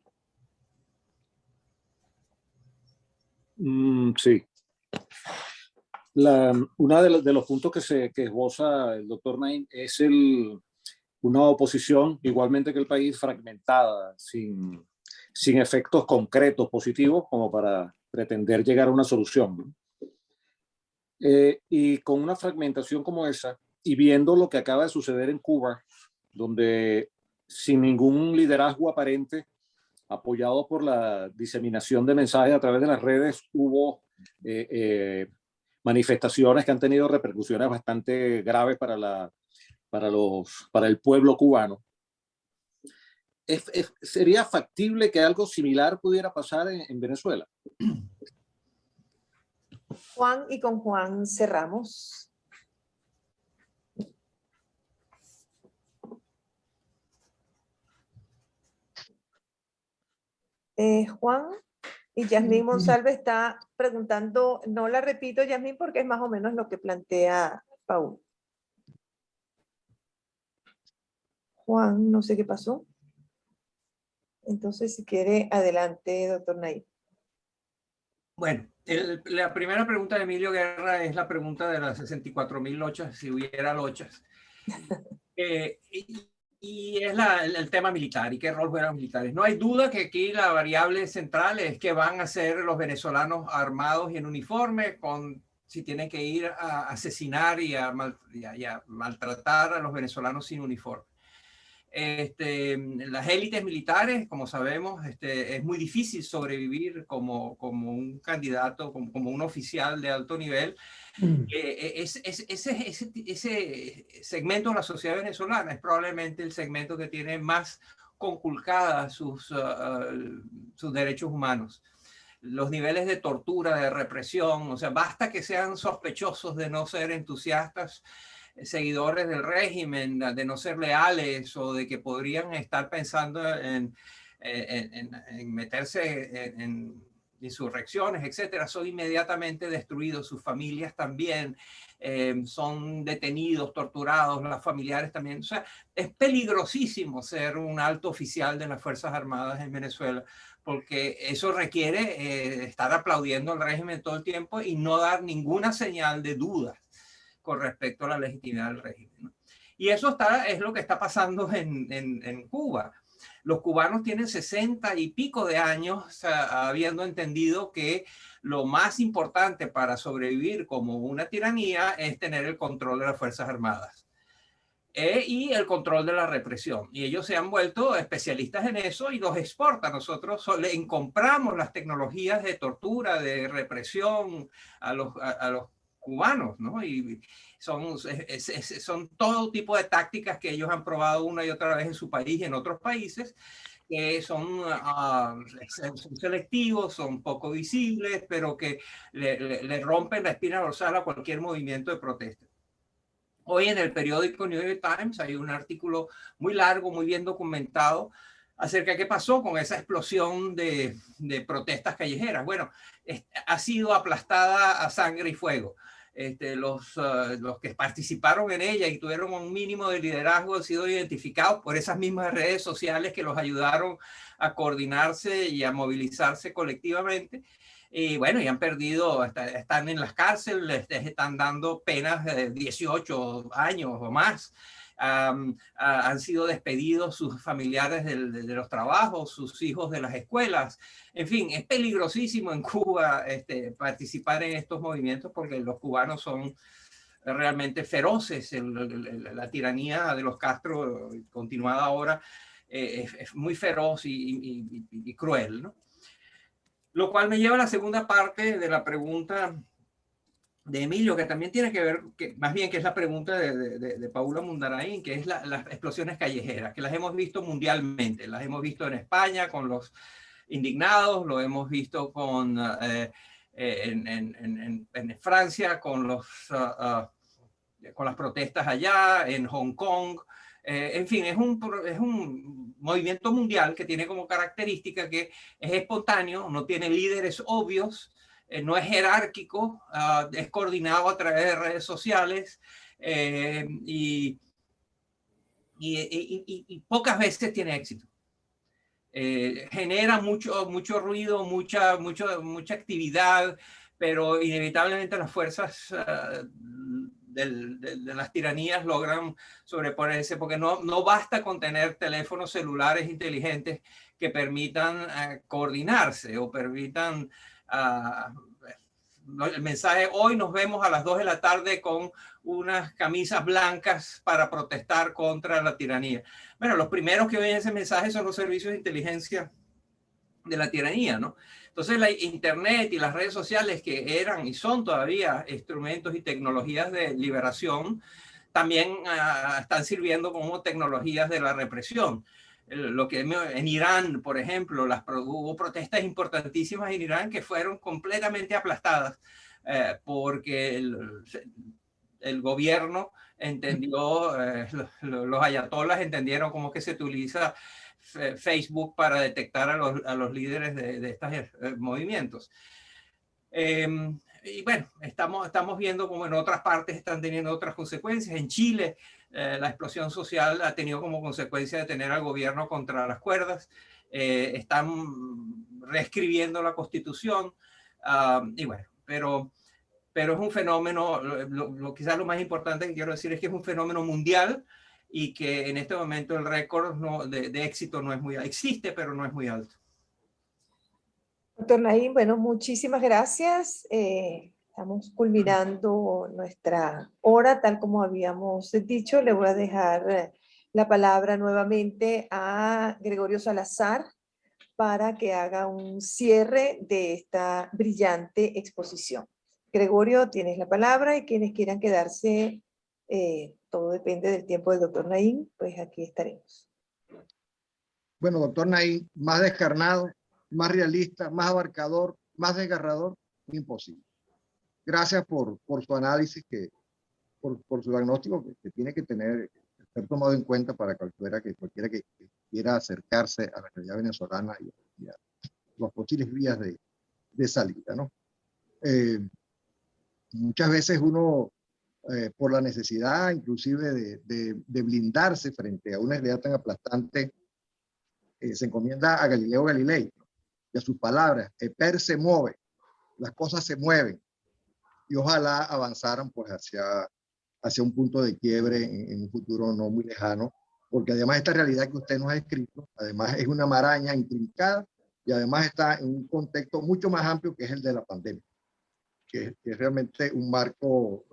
Sí. Uno de los puntos que esboza el doctor Naim es una oposición, igualmente que el país, fragmentada, sin efectos concretos positivos como para pretender llegar a una solución, ¿no? Y con una fragmentación como esa, y viendo lo que acaba de suceder en Cuba, donde sin ningún liderazgo aparente, apoyado por la diseminación de mensajes a través de las redes, hubo manifestaciones que han tenido repercusiones bastante graves para el pueblo cubano. ¿Sería factible que algo similar pudiera pasar en Venezuela? Juan, y con Juan cerramos. Juan, y Yasmín Monsalve está preguntando, no la repito, Yasmín, porque es más o menos lo que plantea Paul. Juan, no sé qué pasó. Entonces, si quiere, adelante, doctor Naim. Bueno, la primera pregunta de Emilio Guerra es la pregunta de las 64.000 lochas, si hubiera lochas. Y es el tema militar y qué rol juegan los militares. No hay duda que aquí la variable central es que van a ser los venezolanos armados y en uniforme, si tienen que ir a asesinar y a maltratar a los venezolanos sin uniforme. Las élites militares, como sabemos, es muy difícil sobrevivir como un candidato, como un oficial de alto nivel. Ese segmento de la sociedad venezolana es probablemente el segmento que tiene más conculcadas sus derechos humanos. Los niveles de tortura, de represión, o sea, basta que sean sospechosos de no ser entusiastas, seguidores del régimen, de no ser leales o de que podrían estar pensando en meterse en insurrecciones, etcétera, son inmediatamente destruidos, sus familias también son detenidos, torturados, los familiares también. O sea, es peligrosísimo ser un alto oficial de las Fuerzas Armadas en Venezuela, porque eso requiere estar aplaudiendo al régimen todo el tiempo y no dar ninguna señal de duda con respecto a la legitimidad del régimen, ¿no? Y eso es lo que está pasando en Cuba. Los cubanos tienen 60 y pico de años habiendo entendido que lo más importante para sobrevivir como una tiranía es tener el control de las Fuerzas Armadas y el control de la represión. Y ellos se han vuelto especialistas en eso y los exportan. Nosotros compramos las tecnologías de tortura, de represión a los cubanos, ¿no? Y son todo tipo de tácticas que ellos han probado una y otra vez en su país y en otros países, que son selectivos, son poco visibles, pero que le rompen la espina dorsal a cualquier movimiento de protesta. Hoy en el periódico New York Times hay un artículo muy largo, muy bien documentado, acerca de qué pasó con esa explosión de protestas callejeras. Bueno, ha sido aplastada a sangre y fuego. Los que participaron en ella y tuvieron un mínimo de liderazgo han sido identificados por esas mismas redes sociales que los ayudaron a coordinarse y a movilizarse colectivamente. Y bueno, y han perdido, están en las cárceles, están dando penas de 18 años o más. Han sido despedidos sus familiares de los trabajos, sus hijos de las escuelas. En fin, es peligrosísimo en Cuba participar en estos movimientos porque los cubanos son realmente feroces. La tiranía de los Castro, continuada ahora, es muy feroz y cruel, ¿no? Lo cual me lleva a la segunda parte de la pregunta de Emilio, que también tiene que ver, más bien que es la pregunta de Paula Mundarain, que es las explosiones callejeras, que las hemos visto mundialmente, las hemos visto en España con los indignados, lo hemos visto con, en Francia con, con las protestas allá, en Hong Kong. En fin, es un movimiento mundial que tiene como característica que es espontáneo, no tiene líderes obvios, no es jerárquico, es coordinado a través de redes sociales y pocas veces tiene éxito. Genera mucho ruido, mucha actividad, pero inevitablemente las fuerzas de las tiranías logran sobreponerse, porque no basta con tener teléfonos celulares inteligentes que permitan coordinarse o permitan el mensaje: hoy nos vemos a las 2 de la tarde con unas camisas blancas para protestar contra la tiranía. Bueno, los primeros que ven ese mensaje son los servicios de inteligencia de la tiranía, ¿no? Entonces la internet y las redes sociales, que eran y son todavía instrumentos y tecnologías de liberación, también están sirviendo como tecnologías de la represión. Lo que en Irán, por ejemplo, hubo protestas importantísimas en Irán que fueron completamente aplastadas porque el gobierno entendió, los ayatolás entendieron cómo que se utiliza Facebook para detectar a los líderes de estos movimientos. Y bueno, estamos viendo como en otras partes están teniendo otras consecuencias. En Chile, la explosión social ha tenido como consecuencia de tener al gobierno contra las cuerdas. Están reescribiendo la Constitución. Y bueno, pero es un fenómeno, quizás lo más importante que quiero decir es que es un fenómeno mundial y que en este momento el récord de éxito no es muy alto. Existe, pero no es muy alto. Doctor Naim, bueno, muchísimas gracias. Estamos culminando nuestra hora, tal como habíamos dicho. Le voy a dejar la palabra nuevamente a Gregorio Salazar para que haga un cierre de esta brillante exposición. Gregorio, tienes la palabra, y quienes quieran quedarse, todo depende del tiempo del doctor Naim, pues aquí estaremos. Bueno, doctor Naim, más descarnado, más realista, más abarcador, más desgarrador, imposible. Gracias por su análisis, por su diagnóstico que tiene que ser tomado en cuenta para cualquiera que quiera acercarse a la realidad venezolana y a las posibles vías de salida, ¿no? Muchas veces uno, por la necesidad inclusive de blindarse frente a una idea tan aplastante, se encomienda a Galileo Galilei y a sus palabras: el per se mueve, las cosas se mueven, y ojalá avanzaran pues hacia un punto de quiebre en un futuro no muy lejano, porque además esta realidad que usted nos ha escrito, además es una maraña intrincada y además está en un contexto mucho más amplio, que es el de la pandemia, que es realmente un marco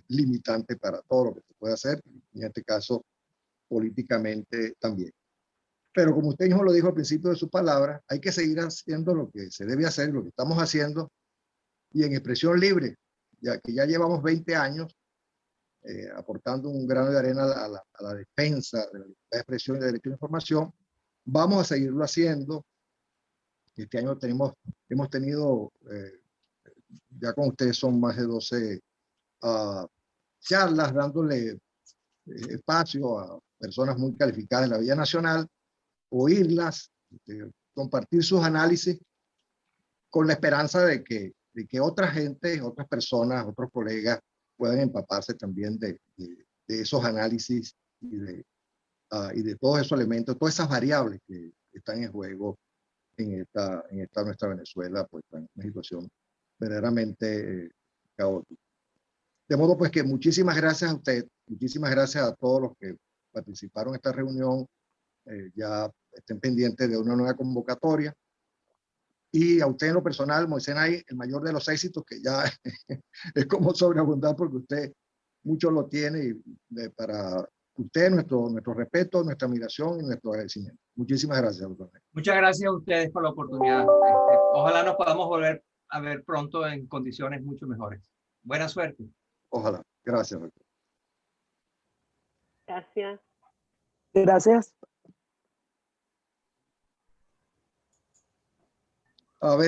limitante para todo lo que se puede hacer, en este caso políticamente también. Pero como usted mismo lo dijo al principio de sus palabras, hay que seguir haciendo lo que se debe hacer, lo que estamos haciendo, y en expresión libre, ya que ya llevamos 20 años aportando un grano de arena a la defensa de la libertad de expresión y de derecho de información. Vamos a seguirlo haciendo. Este año hemos tenido, ya con ustedes son más de 12 charlas, dándole espacio a personas muy calificadas en la vida nacional, oírlas, compartir sus análisis, con la esperanza de que otra gente, otras personas, otros colegas puedan empaparse también de esos análisis y de todos esos elementos, todas esas variables que están en juego en esta nuestra Venezuela, pues en una situación verdaderamente caótica. De modo pues que muchísimas gracias a usted, muchísimas gracias a todos los que participaron en esta reunión. Ya estén pendientes de una nueva convocatoria. Y a usted en lo personal, Moisés Naim, el mayor de los éxitos, que ya es como sobreabundar, porque usted mucho lo tiene, y para usted nuestro respeto, nuestra admiración y nuestro agradecimiento. Muchísimas gracias, doctor. Muchas gracias a ustedes por la oportunidad. Ojalá nos podamos volver a ver pronto en condiciones mucho mejores. Buena suerte. Ojalá. Gracias, doctor. Gracias. Gracias. A ver.